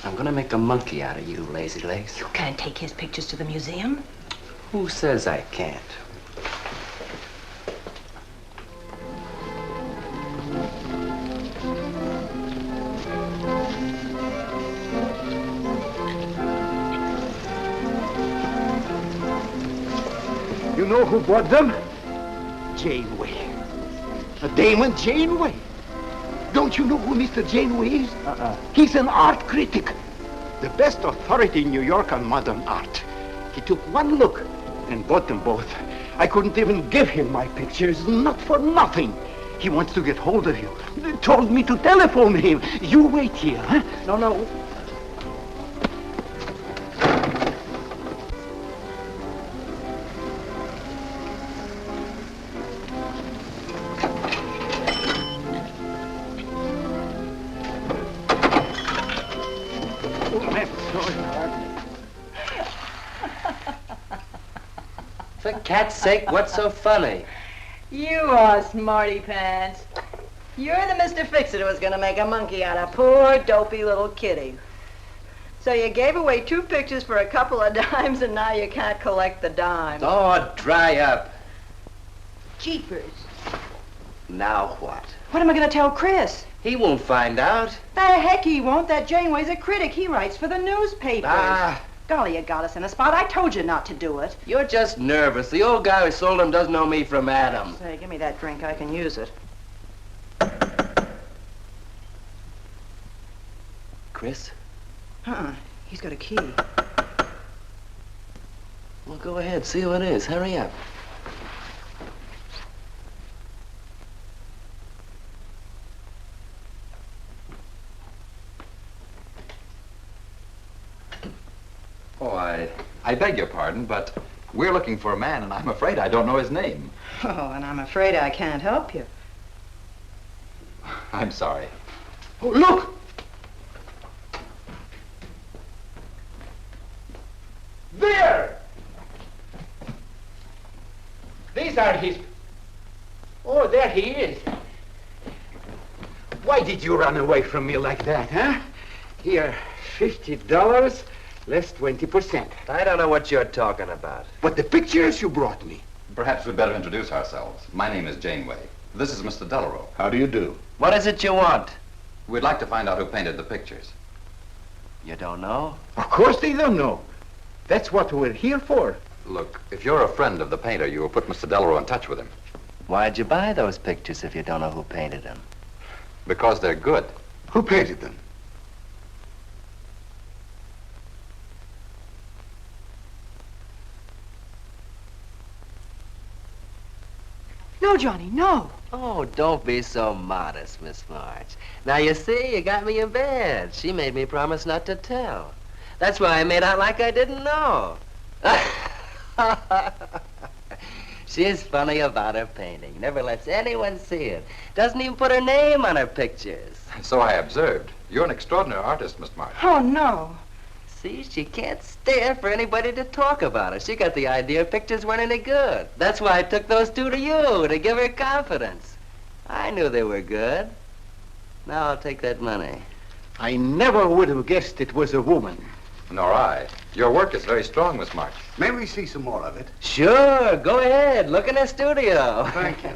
I'm gonna make a monkey out of you, lazy legs. You can't take his pictures to the museum. Who says I can't? You know who bought them? Janeway. A Damon Janeway. Don't you know who Mr. Janeway is? He's an art critic. The best authority in New York on modern art. He took one look and bought them both. I couldn't even give him my pictures, not for nothing. He wants to get hold of you. He told me to telephone him. You wait here, huh? No. For cat's sake, what's so funny? You are smarty pants. You're the Mr. Fix-It who was gonna make a monkey out of poor, dopey little kitty. So you gave away 2 pictures for a couple of dimes, and now you can't collect the dimes. Oh, dry up. Jeepers. Now what? What am I gonna tell Chris? He won't find out. The heck he won't. That Janeway's a critic. He writes for the newspapers. Ah. Golly, you got us in a spot. I told you not to do it. You're just nervous. The old guy who sold him doesn't know me from Adam. Say, give me that drink. I can use it. Chris? He's got a key. Well, go ahead. See who it is. Hurry up. Oh, I beg your pardon, but we're looking for a man, and I'm afraid I don't know his name. Oh, and I'm afraid I can't help you. I'm sorry. Oh, look! There! These are his... Oh, there he is. Why did you run away from me like that, huh? Here, $50, less 20%. I don't know what you're talking about. But the pictures you brought me. Perhaps we'd better introduce ourselves. My name is Janeway. This is Mr. Dellarowe. How do you do? What is it you want? We'd like to find out who painted the pictures. You don't know? Of course they don't know. That's what we're here for. Look, if you're a friend of the painter, you will put Mr. Dellarowe in touch with him. Why'd you buy those pictures if you don't know who painted them? Because they're good. Who painted them? No, Johnny, no. Oh, don't be so modest, Miss March. Now, you see, you got me in bed. She made me promise not to tell. That's why I made out like I didn't know. She's funny about her painting. Never lets anyone see it. Doesn't even put her name on her pictures. So I observed. You're an extraordinary artist, Miss March. Oh, no. See, she can't stand for anybody to talk about her. She got the idea her pictures weren't any good. That's why I took those two to you, to give her confidence. I knew they were good. Now I'll take that money. I never would have guessed it was a woman. Nor I. Your work is very strong, Miss March. May we see some more of it? Sure, go ahead. Look in the studio. Thank you.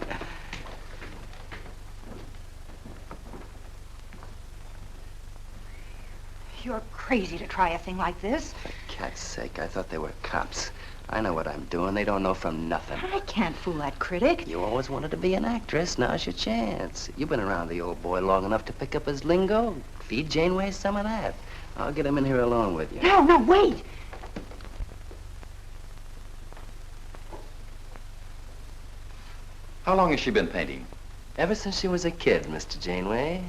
You're crazy to try a thing like this. For cat's sake, I thought they were cops. I know what I'm doing. They don't know from nothing. I can't fool that critic. You always wanted to be an actress. Now's your chance. You've been around the old boy long enough to pick up his lingo. Feed Janeway some of that. I'll get him in here alone with you. No, wait. How long has she been painting? Ever since she was a kid, Mr. Janeway.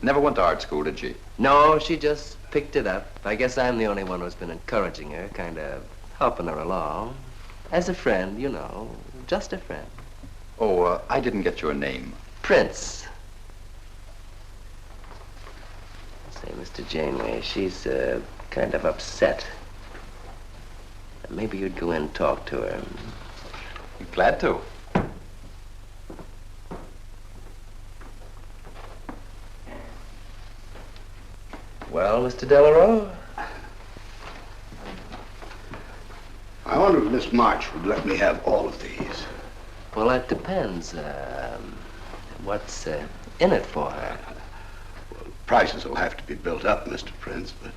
Never went to art school, did she? No, she just picked it up. I guess I'm the only one who's been encouraging her, kind of helping her along. As a friend, you know, just a friend. Oh, I didn't get your name. Prince. Say, Mr. Janeway, she's kind of upset. Maybe you'd go in and talk to her. Glad to. Well, Mr. Dellarowe? I wonder if Miss March would let me have all of these. Well, that depends. What's in it for her? Well, prices will have to be built up, Mr. Prince, but...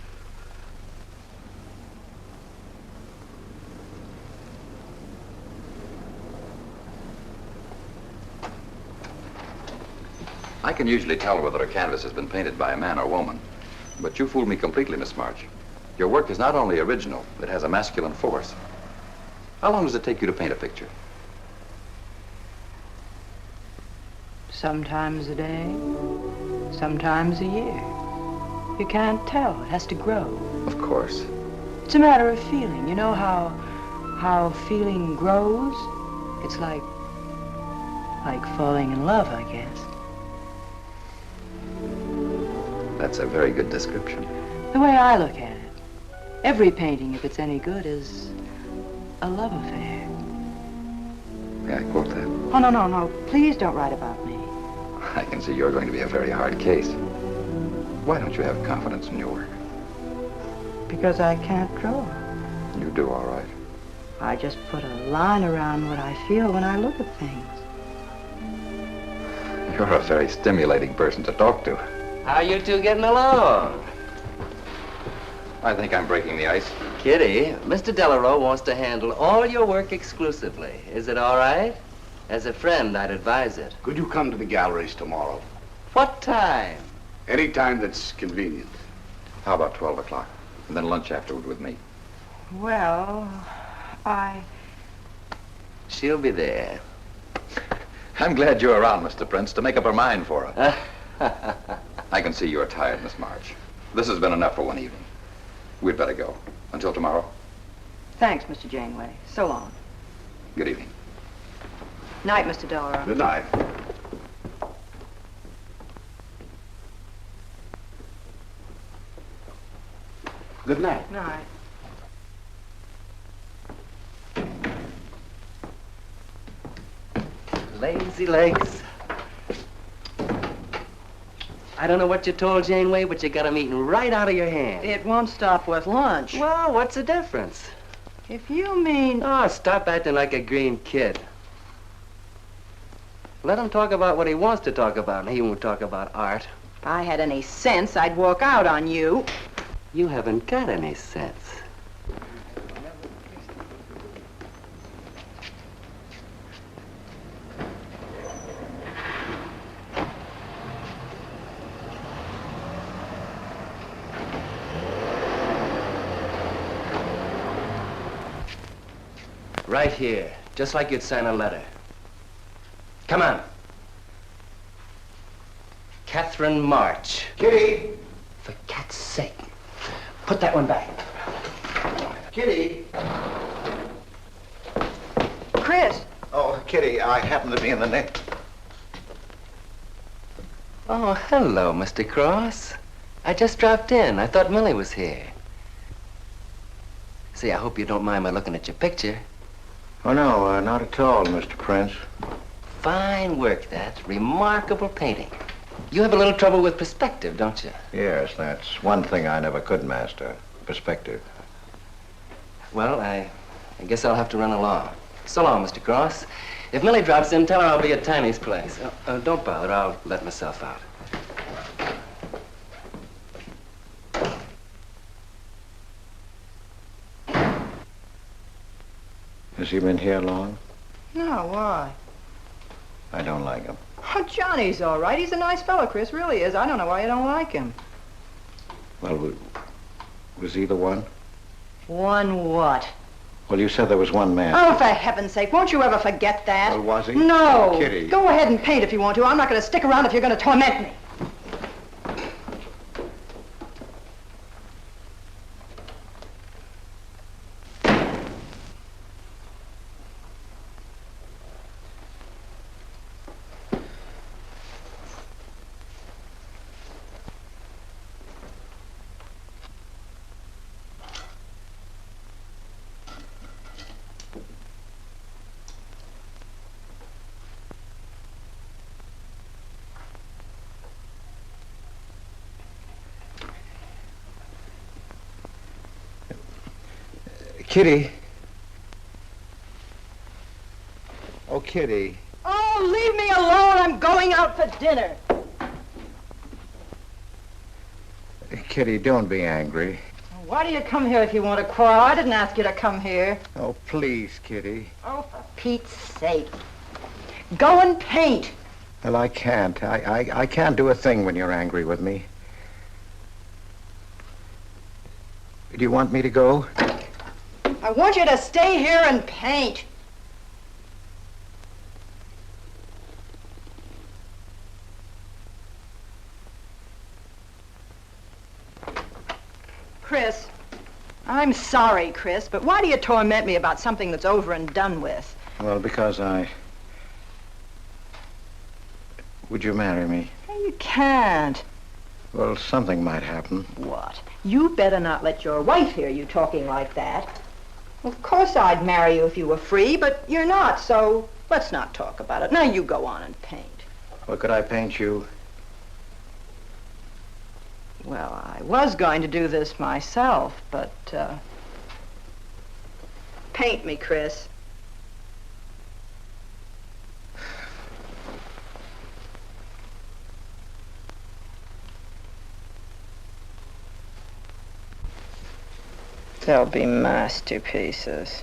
I can usually tell whether a canvas has been painted by a man or woman. But you fooled me completely, Miss March. Your work is not only original, it has a masculine force. How long does it take you to paint a picture? Sometimes a day, sometimes a year. You can't tell. It has to grow. Of course. It's a matter of feeling. You know how feeling grows? It's like falling in love, I guess. That's a very good description. The way I look at it, every painting, if it's any good, is a love affair. May I quote that? Oh, no. Please don't write about me. I can see you're going to be a very hard case. Why don't you have confidence in your work? Because I can't draw. You do all right. I just put a line around what I feel when I look at things. You're a very stimulating person to talk to. How you two getting along? I think I'm breaking the ice. Kitty, Mr. Dellarowe wants to handle all your work exclusively. Is it all right? As a friend, I'd advise it. Could you come to the galleries tomorrow? What time? Any time that's convenient. How about 12 o'clock? And then lunch afterward with me. Well, She'll be there. I'm glad you're around, Mr. Prince, to make up her mind for her. I can see you're tired, Miss March. This has been enough for one evening. We'd better go. Until tomorrow. Thanks, Mr. Janeway. So long. Good evening. Night, Mr. Dellarowe. Good night. Good night. Night. Lazy legs. I don't know what you told Janeway, but you got 'em eating right out of your hand. It won't stop with lunch. Well, what's the difference? If you mean... Oh, stop acting like a green kid. Let him talk about what he wants to talk about, and he won't talk about art. If I had any sense, I'd walk out on you. You haven't got any sense. Right here, just like you'd sign a letter. Come on. Katherine March. Kitty! For cat's sake. Put that one back. Kitty! Chris! Oh, Kitty, I happen to be in the neck. Oh, hello, Mr. Cross. I just dropped in. I thought Millie was here. See, I hope you don't mind my looking at your picture. Oh, no, not at all, Mr. Prince. Fine work, that. Remarkable painting. You have a little trouble with perspective, don't you? Yes, that's one thing I never could master. Perspective. Well, I guess I'll have to run along. So long, Mr. Cross. If Millie drops in, tell her I'll be at Tiny's place. Don't bother. I'll let myself out. Has he been here long? No, why? I don't like him. Oh, Johnny's all right. He's a nice fellow, Chris. Really is. I don't know why you don't like him. Well, was he the one? One what? Well, you said there was one man. Oh, for heaven's sake, won't you ever forget that? Well, was he? No. Kitty. Go ahead and paint if you want to. I'm not going to stick around if you're going to torment me. Kitty. Oh, Kitty. Oh, leave me alone. I'm going out for dinner. Kitty, don't be angry. Why do you come here if you want to quarrel? I didn't ask you to come here. Oh, please, Kitty. Oh, for Pete's sake. Go and paint. Well, I can't. I can't do a thing when you're angry with me. Do you want me to go? I want you to stay here and paint. Chris, I'm sorry, Chris, but why do you torment me about something that's over and done with? Well, because Would you marry me? You can't. Well, something might happen. What? You better not let your wife hear you talking like that. Of course I'd marry you if you were free, but you're not, so let's not talk about it. Now you go on and paint. Well, could I paint you? Well, I was going to do this myself, but, paint me, Chris. They'll be masterpieces.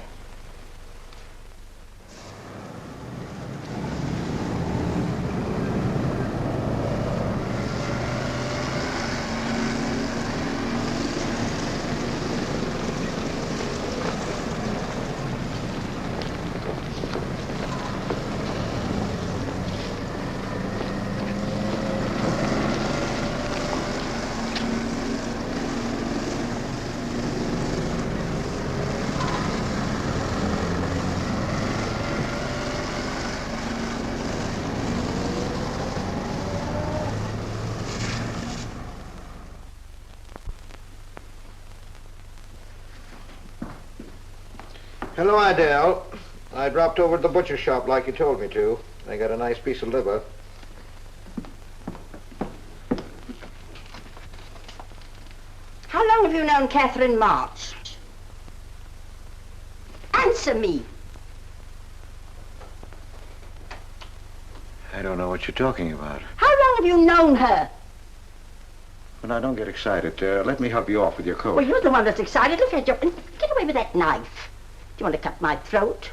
Hello, Adele. I dropped over to the butcher shop like you told me to. They got a nice piece of liver. How long have you known Katherine March? Answer me. I don't know what you're talking about. How long have you known her? Well, now, don't get excited. Let me help you off with your coat. Well, you're the one that's excited. Look at you. Get away with that knife. Do you want to cut my throat?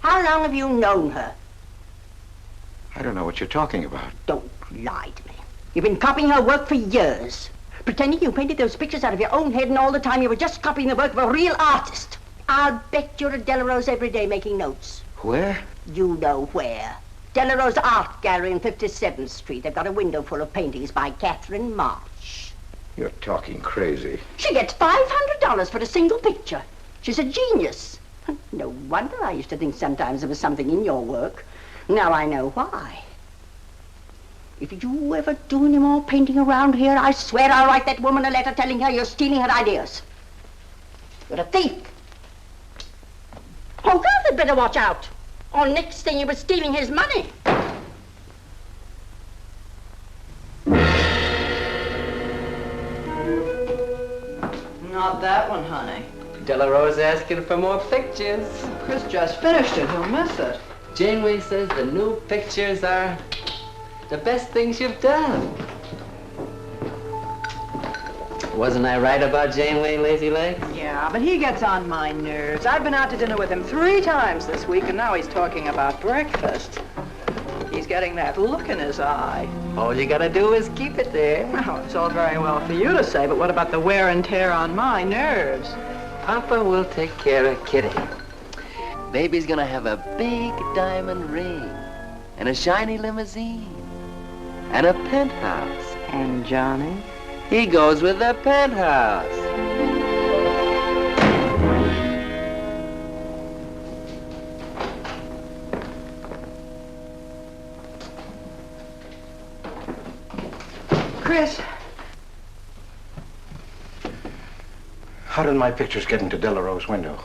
How long have you known her? I don't know what you're talking about. Don't lie to me. You've been copying her work for years. Pretending you painted those pictures out of your own head, and all the time you were just copying the work of a real artist. I'll bet you're at Dellarowe's every day making notes. Where? You know where. Dellarowe's art gallery on 57th Street. They've got a window full of paintings by Katherine March. You're talking crazy. She gets $500 for a single picture. She's a genius. No wonder I used to think sometimes there was something in your work. Now I know why. If you ever do any more painting around here, I swear I'll write that woman a letter telling her you're stealing her ideas. You're a thief. Hogarth had better watch out. Or next thing you were stealing his money. Not that one, honey. Dellarowe's asking for more pictures. Chris just finished it. He'll miss it. Janeway says the new pictures are the best things you've done. Wasn't I right about Janeway, Lazy Legs? Yeah, but he gets on my nerves. I've been out to dinner with him 3 times this week, and now he's talking about breakfast. He's getting that look in his eye. All you gotta do is keep it there. Well, it's all very well for you to say, but what about the wear and tear on my nerves? Papa will take care of Kitty. Baby's gonna have a big diamond ring, and a shiny limousine, and a penthouse. And Johnny? He goes with the penthouse. Chris. How did my pictures get into Dellarowe's window?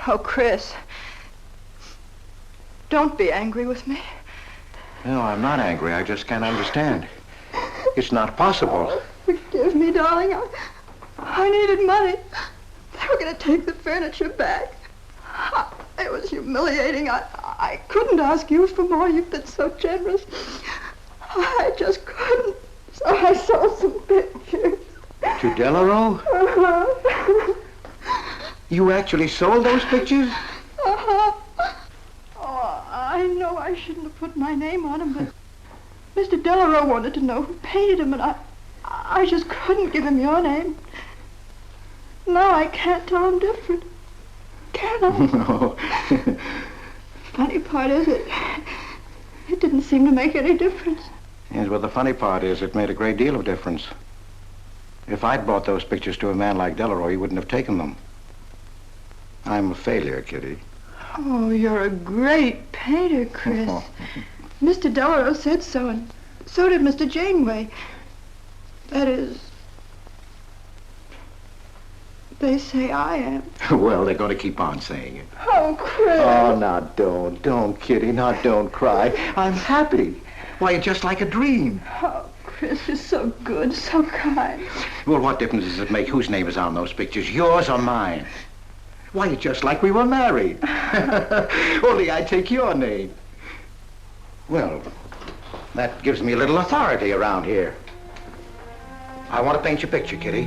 Oh, Chris. Don't be angry with me. No, I'm not angry. I just can't understand. It's not possible. Forgive me, darling. I needed money. They were going to take the furniture back. It was humiliating. I couldn't ask you for more. You've been so generous. I just couldn't. So I sold some pictures. To Dellarowe? Uh-huh. You actually sold those pictures? Uh-huh. Oh, I know I shouldn't have put my name on them, but Mr. Dellarowe wanted to know who painted them, and I just couldn't give him your name. Now I can't tell him different. Can I? No. Funny part is it didn't seem to make any difference. Yes, well, the funny part is it made a great deal of difference. If I'd bought those pictures to a man like Dellarowe, he wouldn't have taken them. I'm a failure, Kitty. Oh, you're a great painter, Chris. Mr. Dellarowe said so, and so did Mr. Janeway. That is, they say I am. Well, they're going to keep on saying it. Oh, Chris. Oh, now don't, Kitty. Now don't cry. I'm happy. Why, it's just like a dream. Oh, Chris, you're so good, so kind. Well, what difference does it make whose name is on those pictures, yours or mine? Why, it's just like we were married. Only I take your name. Well, that gives me a little authority around here. I want to paint your picture, Kitty.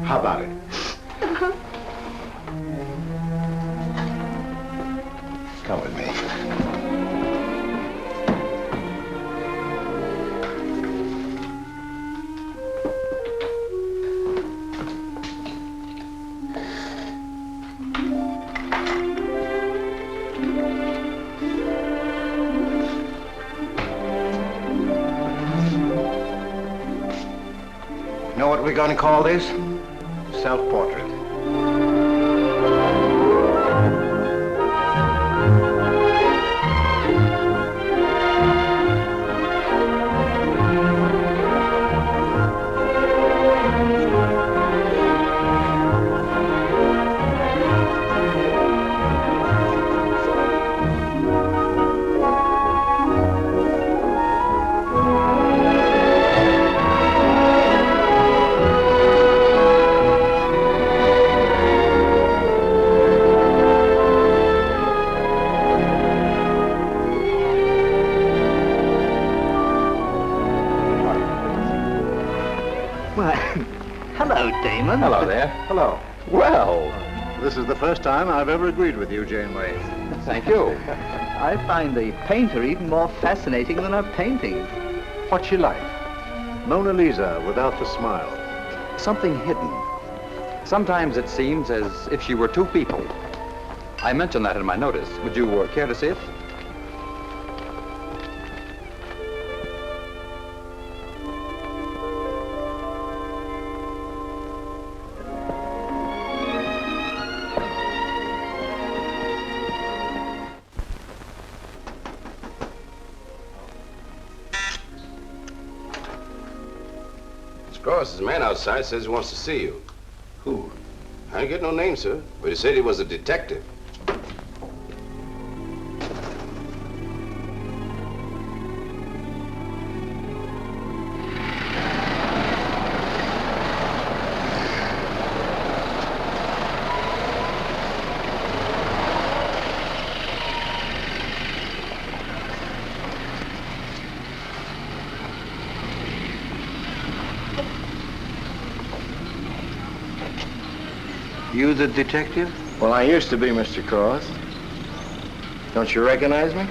How about it? Come with me. Know what we're going to call this? Self-portrait. Hello. Well. This is the first time I've ever agreed with you, Janeway. Thank you. I find the painter even more fascinating than her painting. What's she like? Mona Lisa without the smile. Something hidden. Sometimes it seems as if she were two people. I mentioned that in my notice. Would you care to see it? Cross, his man outside says he wants to see you. Who? I didn't get no name, sir, but he said he was a detective. You the detective? Well, I used to be, Mr. Cross. Don't you recognize me?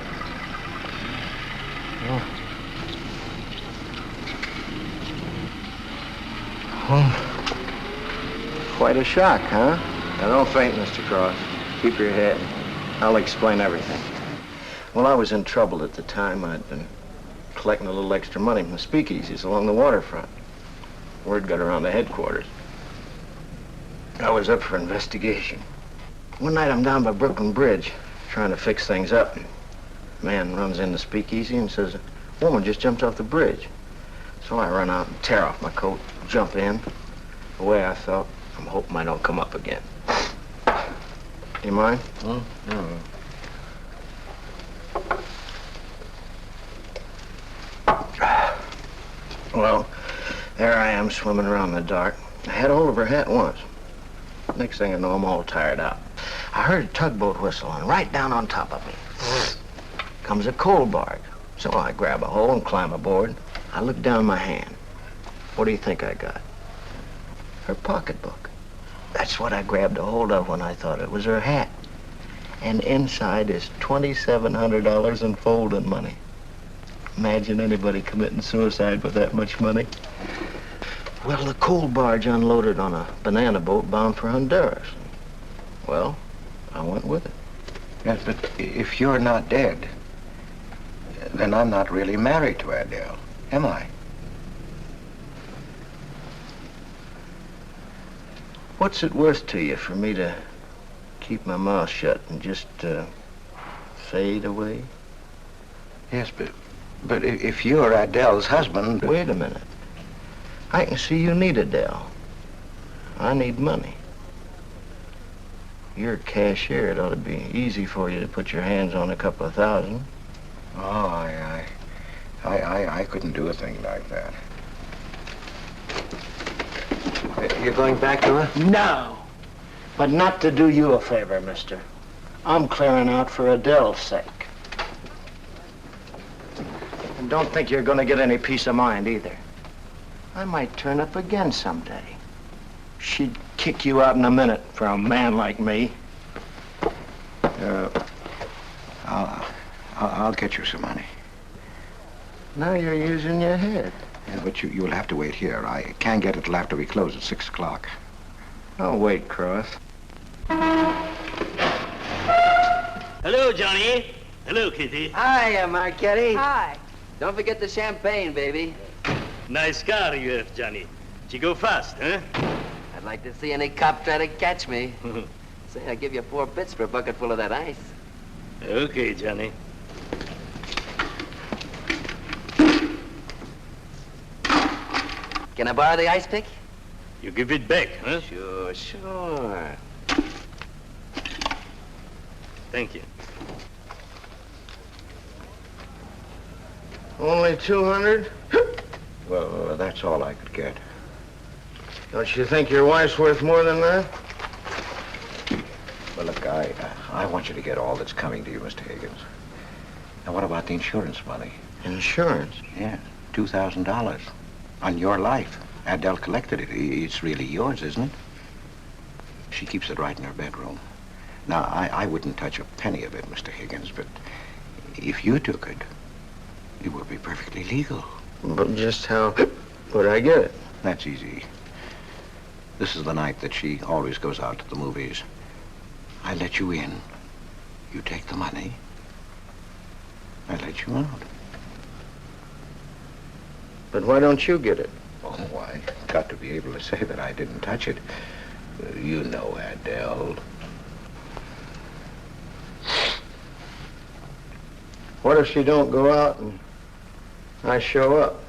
Oh. Quite a shock, huh? Now, don't faint, Mr. Cross. Keep your head. I'll explain everything. Well, I was in trouble at the time. I'd been collecting a little extra money from the speakeasies along the waterfront. Word got around to headquarters. I was up for investigation. One night I'm down by Brooklyn Bridge trying to fix things up. A man runs in the speakeasy and says, a woman just jumped off the bridge. So I run out and tear off my coat, jump in. The way I felt, I'm hoping I don't come up again. You mind? No. Well, there I am swimming around in the dark. I had a hold of her hat once. Next thing I know, I'm all tired out. I heard a tugboat whistle, and right down on top of me comes a coal barge. So I grab a hole and climb aboard. I look down my hand. What do you think I got? Her pocketbook. That's what I grabbed a hold of when I thought it was her hat. And inside is $2,700 in folding money. Imagine anybody committing suicide with that much money. Well, the coal barge unloaded on a banana boat bound for Honduras. Well, I went with it. Yes, but if you're not dead, then I'm not really married to Adele, am I? What's it worth to you for me to keep my mouth shut and just fade away? Yes, but if you're Adele's husband... Wait a minute. I can see you need Adele. I need money. You're a cashier. It ought to be easy for you to put your hands on a couple of thousand. Oh, I couldn't do a thing like that. You're going back to her? No. But not to do you a favor, mister. I'm clearing out for Adele's sake. And don't think you're going to get any peace of mind either. I might turn up again someday. She'd kick you out in a minute for a man like me. I'll get you some money. Now you're using your head. Yeah, but you'll have to wait here. I can't get it till after we close at 6 o'clock. I'll wait, Cross. Hello, Johnny. Hello, Kitty. Hi, Margery. Hi. Don't forget the champagne, baby. Nice car you have, Johnny. She go fast, huh? I'd like to see any cop try to catch me. Say, I'll give you 4 bits for a bucket full of that ice. Okay, Johnny. Can I borrow the ice pick? You give it back, huh? Sure. Thank you. Only 200? Well, that's all I could get. Don't you think your wife's worth more than that? Well, look, I want you to get all that's coming to you, Mr. Higgins. Now, what about the insurance money? Insurance? Yeah, $2,000 on your life. Adele collected it. It's really yours, isn't it? She keeps it right in her bedroom. Now, I wouldn't touch a penny of it, Mr. Higgins, but if you took it, it would be perfectly legal. But just how would I get it? That's easy. This is the night that she always goes out to the movies. I let you in. You take the money. I let you out. But why don't you get it? Oh, I got to be able to say that I didn't touch it. You know Adele. What if she don't go out and I show up?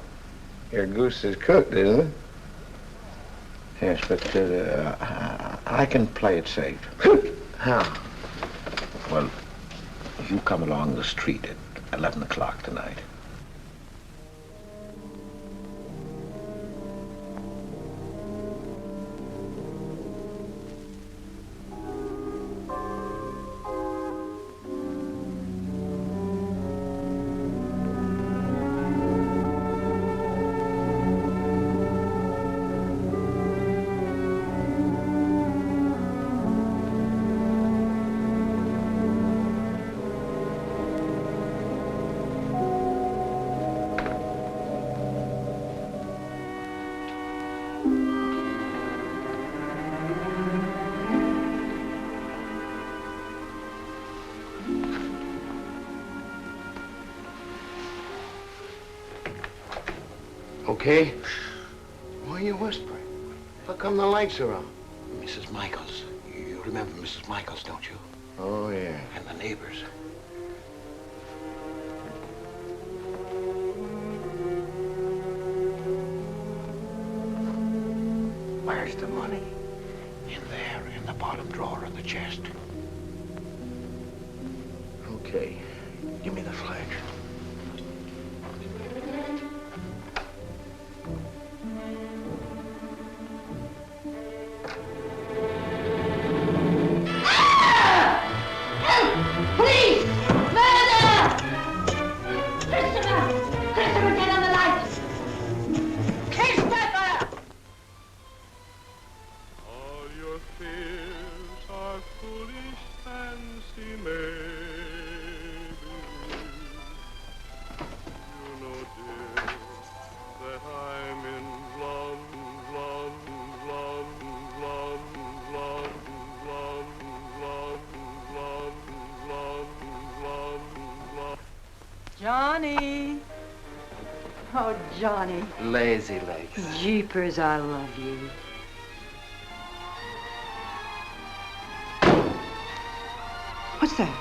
Your goose is cooked, isn't it? Yes, but I can play it safe. How? Well, you come along the street at 11 o'clock tonight. Okay? Why are you whispering? How come the lights are on? Mrs. Michaels. You remember Mrs. Michaels, don't you? Oh, yeah. And the neighbors. Where's the money? In there, in the bottom drawer of the chest. Okay. Give me the flash. Please! Murder! Christopher! Christopher, get on the lights! Christopher! All your fears are foolish fancy maybe. You know, dear, that I'm in love, love, love, love, love, love, love, love, love, love, love. Johnny. Oh, Johnny. Lazy legs. Jeepers, I love you. What's that?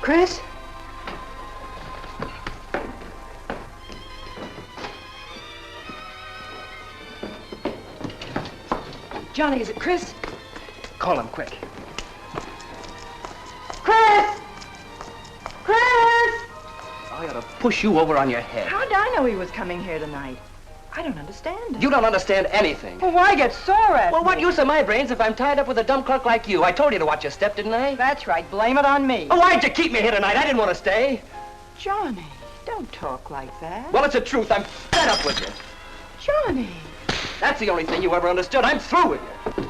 Chris? Johnny, is it Chris? Call him quick. Chris! Chris! I ought to push you over on your head. How did I know he was coming here tonight? I don't understand it. You don't understand anything. Well, why get sore at Well, me? what use are my brains if I'm tied up with a dumb clerk like you? I told you to watch your step, didn't I? That's right. Blame it on me. Oh, why'd you keep me here tonight? I didn't want to stay. Johnny, don't talk like that. Well, it's the truth. I'm fed up with you. Johnny. That's the only thing you ever understood. I'm through with you.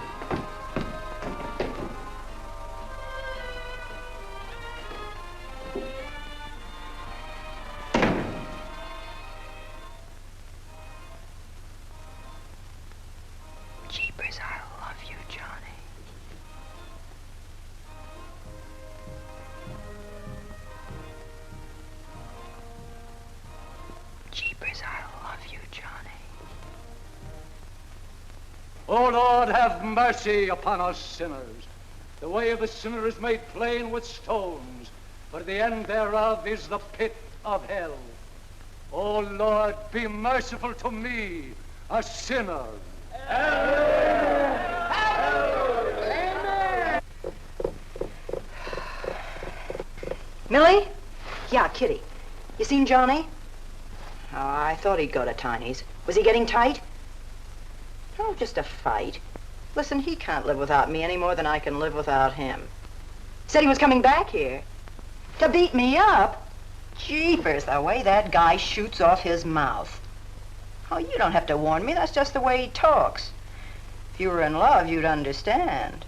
Jeepers, I love you, Johnny. Jeepers, I love you, Johnny. O Lord, have mercy upon us sinners. The way of a sinner is made plain with stones, but the end thereof is the pit of hell. O Lord, be merciful to me, a sinner. Millie? Yeah, Kitty. You seen Johnny? Oh, I thought he'd go to Tiny's. Was he getting tight? Oh, just a fight. Listen, he can't live without me any more than I can live without him. Said he was coming back here. To beat me up? Jeepers, the way that guy shoots off his mouth. Oh, you don't have to warn me. That's just the way he talks. If you were in love, you'd understand.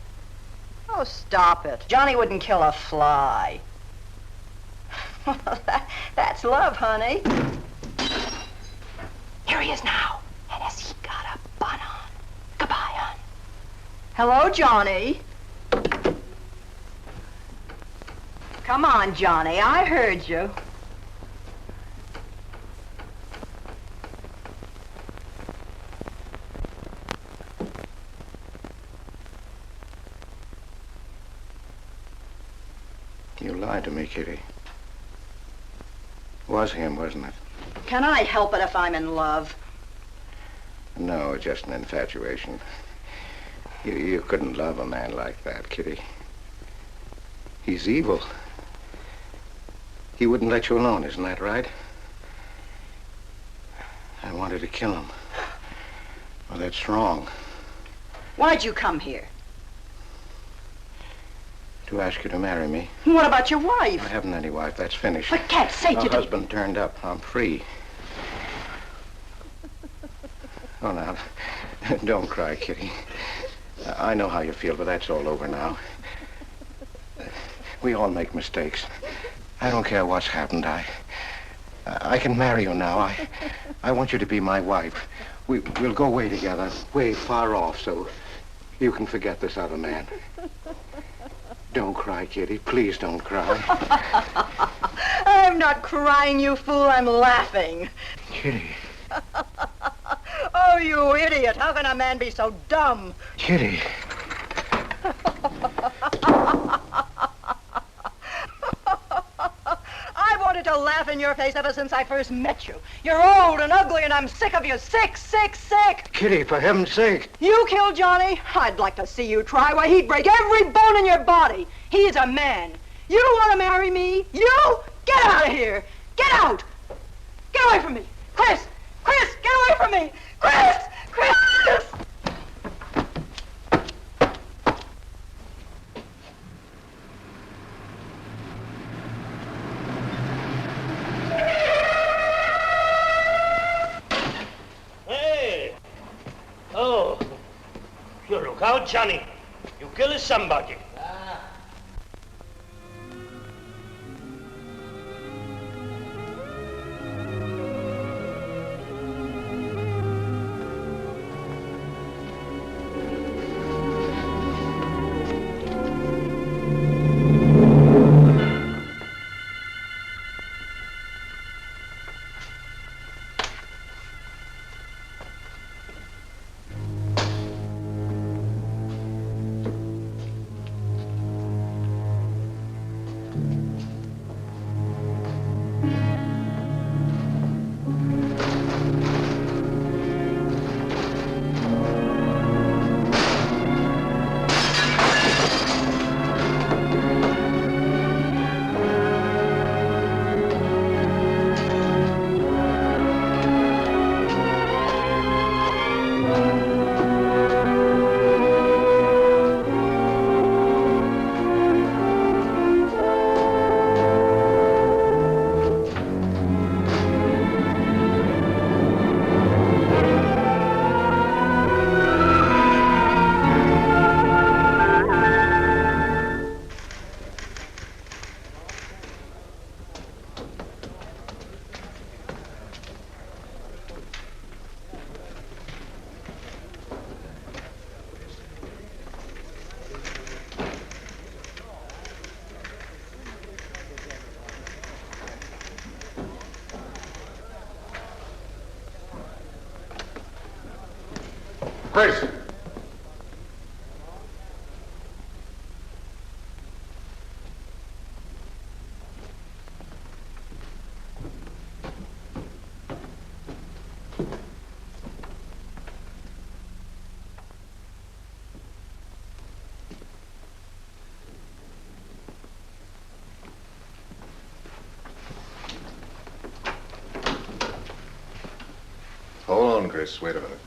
Oh, stop it. Johnny wouldn't kill a fly. That's love, honey. Here he is now. And has he got a bun on? Goodbye, hon. Hello, Johnny. Come on, Johnny. I heard you. You lied to me, Kitty. It was him, wasn't it? Can I help it if I'm in love? No, just an infatuation. You couldn't love a man like that, Kitty. He's evil. He wouldn't let you alone, isn't that right? I wanted to kill him. Well, that's wrong. Why'd you come here? To ask you to marry me. What about your wife? I haven't any wife. That's finished. For cat's sake, My you husband turned up. I'm free. Oh, now, don't cry, Kitty. I know how you feel, but that's all over now. We all make mistakes. I don't care what's happened. I can marry you now. I want you to be my wife. We'll go away together, way far off, so you can forget this other man. Don't cry, Kitty. Please don't cry. I'm not crying, you fool. I'm laughing. Kitty. Oh, you idiot. How can a man be so dumb? Kitty. I wanted to laugh in your face ever since I first met you. You're old and ugly, and I'm sick of you. Sick, sick, sick. Kitty, for heaven's sake. You killed Johnny? I'd like to see you try. Why, he'd break every bone in your body. He's a man. You don't want to marry me? You? Get out of here. Get out. Get away from me. Chris! Chris, get away from me. Chris! Chris! Hey! Oh, you look out, Johnny. You kill somebody. Chris! Hold on, Chris. Wait a minute.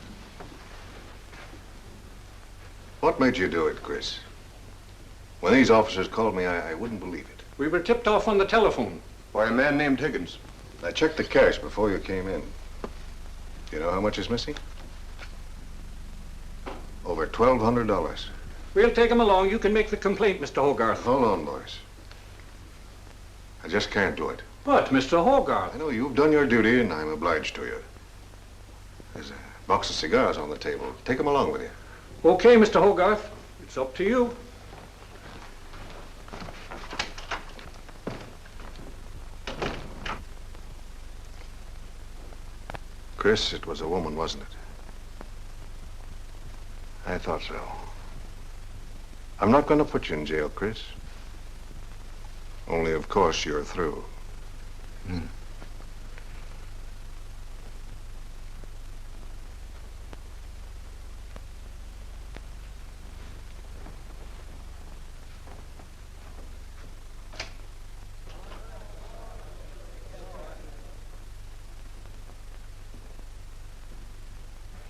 What made you do it, Chris? When these officers called me, I wouldn't believe it. We were tipped off on the telephone. Why, a man named Higgins. I checked the cash before you came in. You know how much is missing? Over $1,200. We'll take him along. You can make the complaint, Mr. Hogarth. Hold on, boys. I just can't do it. But, Mr. Hogarth... I know you've done your duty, and I'm obliged to you. There's a box of cigars on the table. Take them along with you. Okay, Mr. Hogarth. It's up to you. Chris, it was a woman, wasn't it? I thought so. I'm not going to put you in jail, Chris. Only, of course, you're through.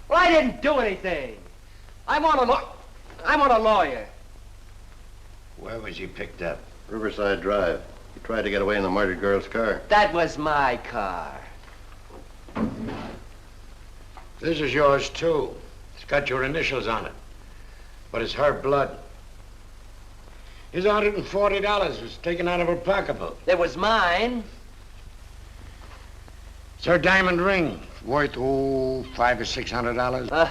Well, I didn't do anything. I want a lawyer. Where was he picked up? Riverside Drive. He tried to get away in the murdered girl's car. That was my car. This is yours, too. It's got your initials on it. But it's her blood. His $140 was taken out of her pocketbook. It was mine. It's her diamond ring. Worth, $500 or $600.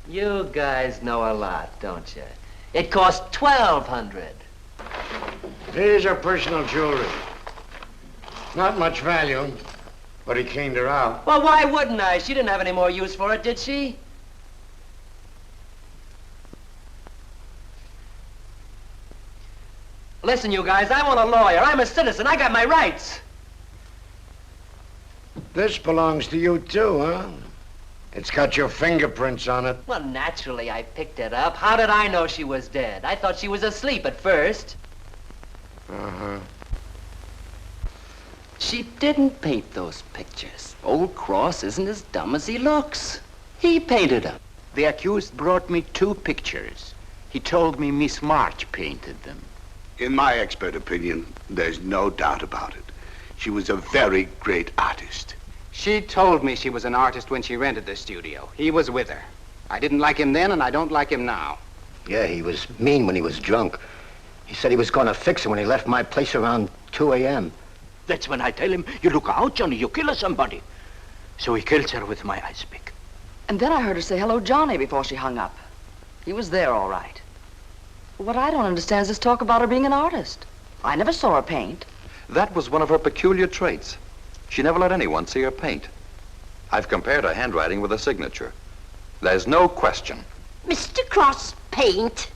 You guys know a lot, don't you? It cost $1,200. Here's her personal jewelry. Not much value, but he cleaned her out. Well, why wouldn't I? She didn't have any more use for it, did she? Listen, you guys, I want a lawyer. I'm a citizen. I got my rights. This belongs to you, too, huh? It's got your fingerprints on it. Well, naturally, I picked it up. How did I know she was dead? I thought she was asleep at first. Uh-huh. She didn't paint those pictures. Old Cross isn't as dumb as he looks. He painted them. The accused brought me 2 pictures. He told me Miss March painted them. In my expert opinion, there's no doubt about it. She was a very great artist. She told me she was an artist when she rented the studio. He was with her. I didn't like him then, and I don't like him now. Yeah, he was mean when he was drunk. He said he was going to fix her when he left my place around 2 a.m. That's when I tell him, you look out, Johnny, you kill somebody. So he kills her with my ice pick. And then I heard her say hello, Johnny, before she hung up. He was there, all right. What I don't understand is this talk about her being an artist. I never saw her paint. That was one of her peculiar traits. She never let anyone see her paint. I've compared her handwriting with a signature. There's no question. Mr. Cross paint?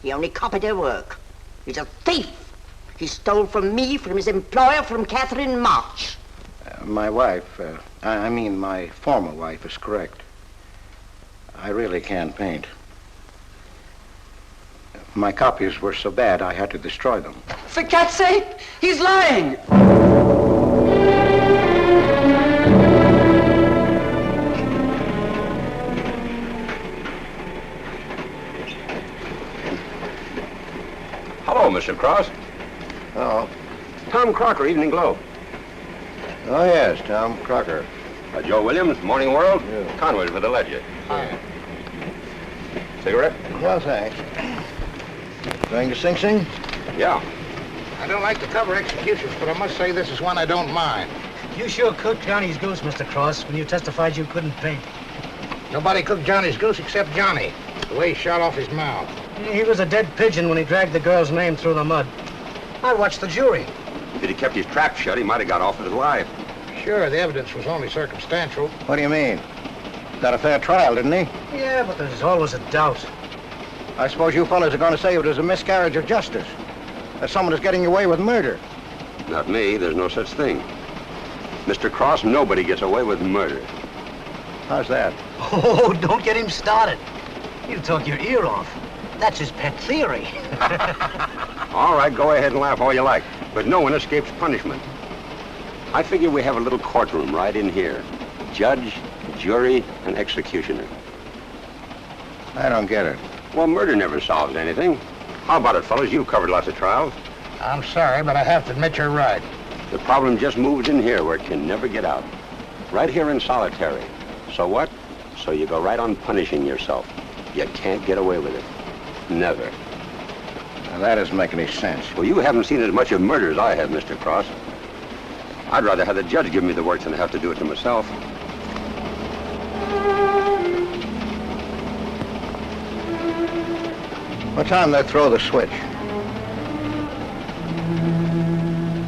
He only copied her work. He's a thief. He stole from me, from his employer, from Katherine March. My wife, I mean my former wife, is correct. I really can't paint. My copies were so bad I had to destroy them. For God's sake, he's lying! Hello, Mr. Cross. Oh. Tom Crocker, Evening Globe. Oh, yes, Tom Crocker. Joe Williams, Morning World. Yeah. Conway for the Ledger. Cigarette? Well, thanks. Going to Sing Sing? Yeah. I don't like to cover executions, but I must say this is one I don't mind. You sure cooked Johnny's goose, Mr. Cross, when you testified you couldn't paint. Nobody cooked Johnny's goose except Johnny. The way he shot off his mouth. He was a dead pigeon when he dragged the girl's name through the mud. I watched the jury. If he'd kept his trap shut, he might have got off with his life. Sure, the evidence was only circumstantial. What do you mean? Got a fair trial, didn't he? Yeah, but there's always a doubt. I suppose you fellas are going to say it was a miscarriage of justice. That someone is getting away with murder. Not me. There's no such thing. Mr. Cross, nobody gets away with murder. How's that? Oh, don't get him started. He'll talk your ear off. That's his pet theory. All right, go ahead and laugh all you like, but no one escapes punishment. I figure we have a little courtroom right in here. Judge, jury, and executioner. I don't get it. Well, murder never solves anything. How about it, fellas? You've covered lots of trials. I'm sorry, but I have to admit you're right. The problem just moved in here where it can never get out. Right here in solitary. So what? So you go right on punishing yourself. You can't get away with it. Never. Now, that doesn't make any sense. Well, you haven't seen as much of murder as I have, Mr. Cross. I'd rather have the judge give me the work than have to do it to myself. What time they throw the switch?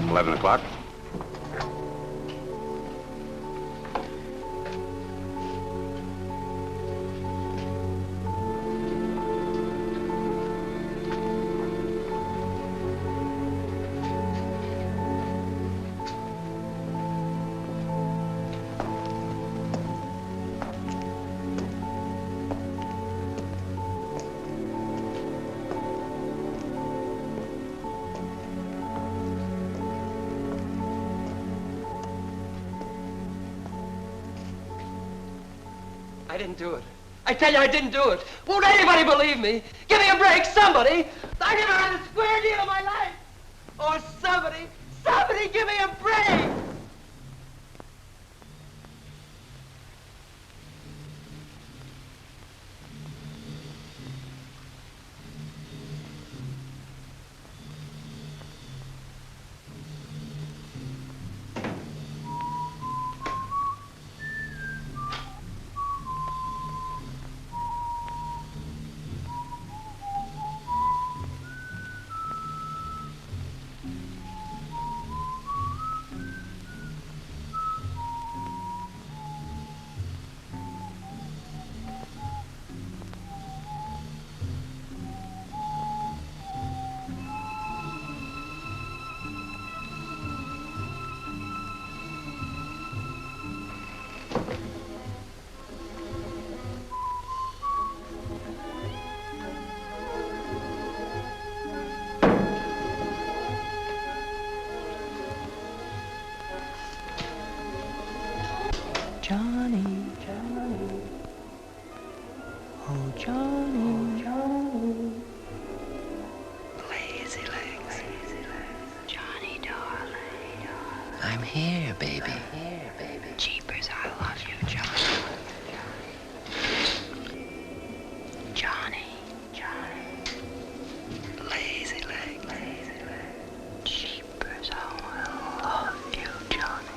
11 o'clock. I didn't do it. I tell you, I didn't do it. Won't anybody believe me? Give me a break, somebody. I never had a square deal in my life. Oh, somebody give me a break. Johnny, Johnny, oh Johnny, Johnny, Lazy legs. Johnny darling, I'm here, baby. Jeepers, I love you, Johnny. Johnny, Johnny, Lazy legs. Jeepers, I love you, Johnny.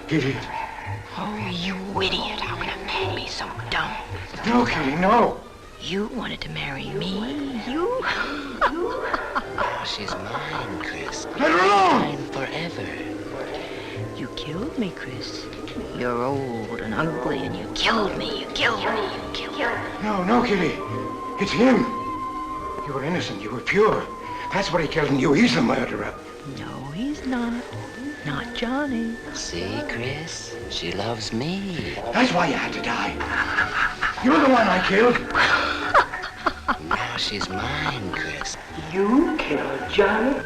Kitty. Oh, you idiot. How can a man be so dumb? No, Kitty, no. You wanted to marry me. You? Oh, she's mine, Chris. Let her alone! Mine forever. You killed me, Chris. You're old and ugly, and you killed me. You killed me. You killed me. No, no, Kitty. It's him. You were innocent. You were pure. That's what he killed in you. He's the murderer. No, he's not. Not Johnny. See, Chris? She loves me. That's why you had to die. You're the one I killed. Now she's mine, Chris. You killed Johnny?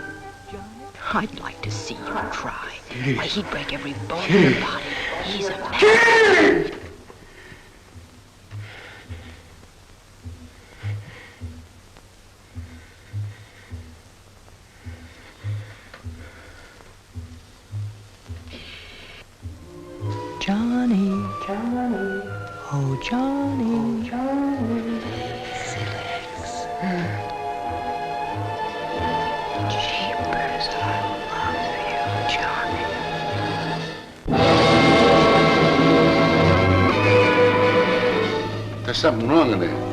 I'd like to see you try. Kitty. Why, he'd break every bone in Kitty. your body. He's a man. Kitty! Johnny, Johnny, oh Johnny, Johnny. Lazy legs. Jeepers, I love you, Johnny. There's something wrong in there.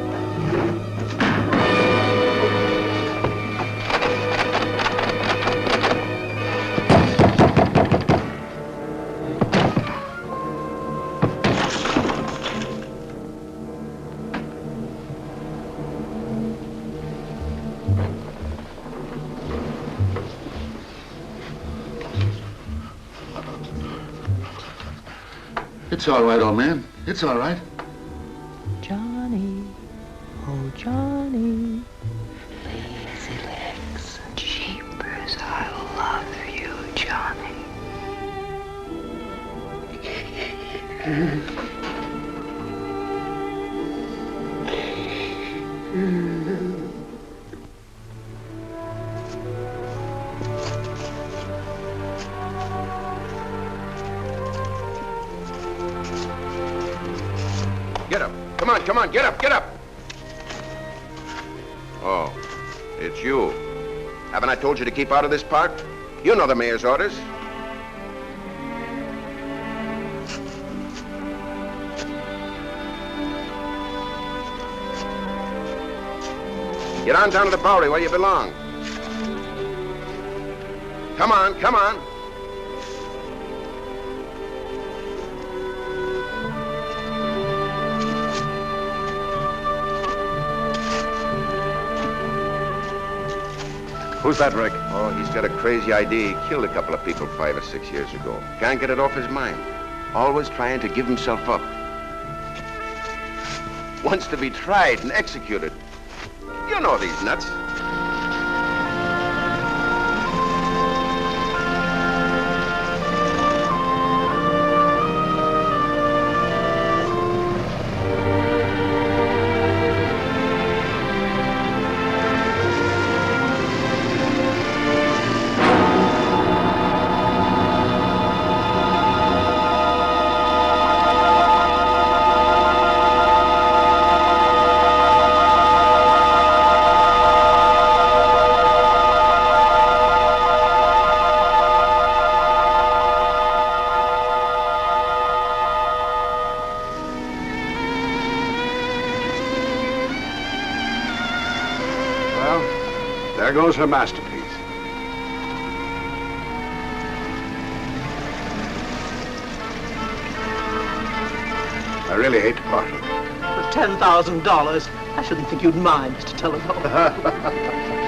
It's all right, old man. It's all right. Johnny, oh Johnny, lazy legs. Jeepers, I love you, Johnny. Get up. Come on, come on, get up, get up. Oh, it's you. Haven't I told you to keep out of this park? You know the mayor's orders. Get on down to the Bowery where you belong. Come on, come on. Who's that, Rick? Oh, he's got a crazy idea. He killed a couple of people 5 or 6 years ago. Can't get it off his mind. Always trying to give himself up. Wants to be tried and executed. You know these nuts. There goes her masterpiece. I really hate to part with it. For $10,000, I shouldn't think you'd mind, Mr. Dellarowe.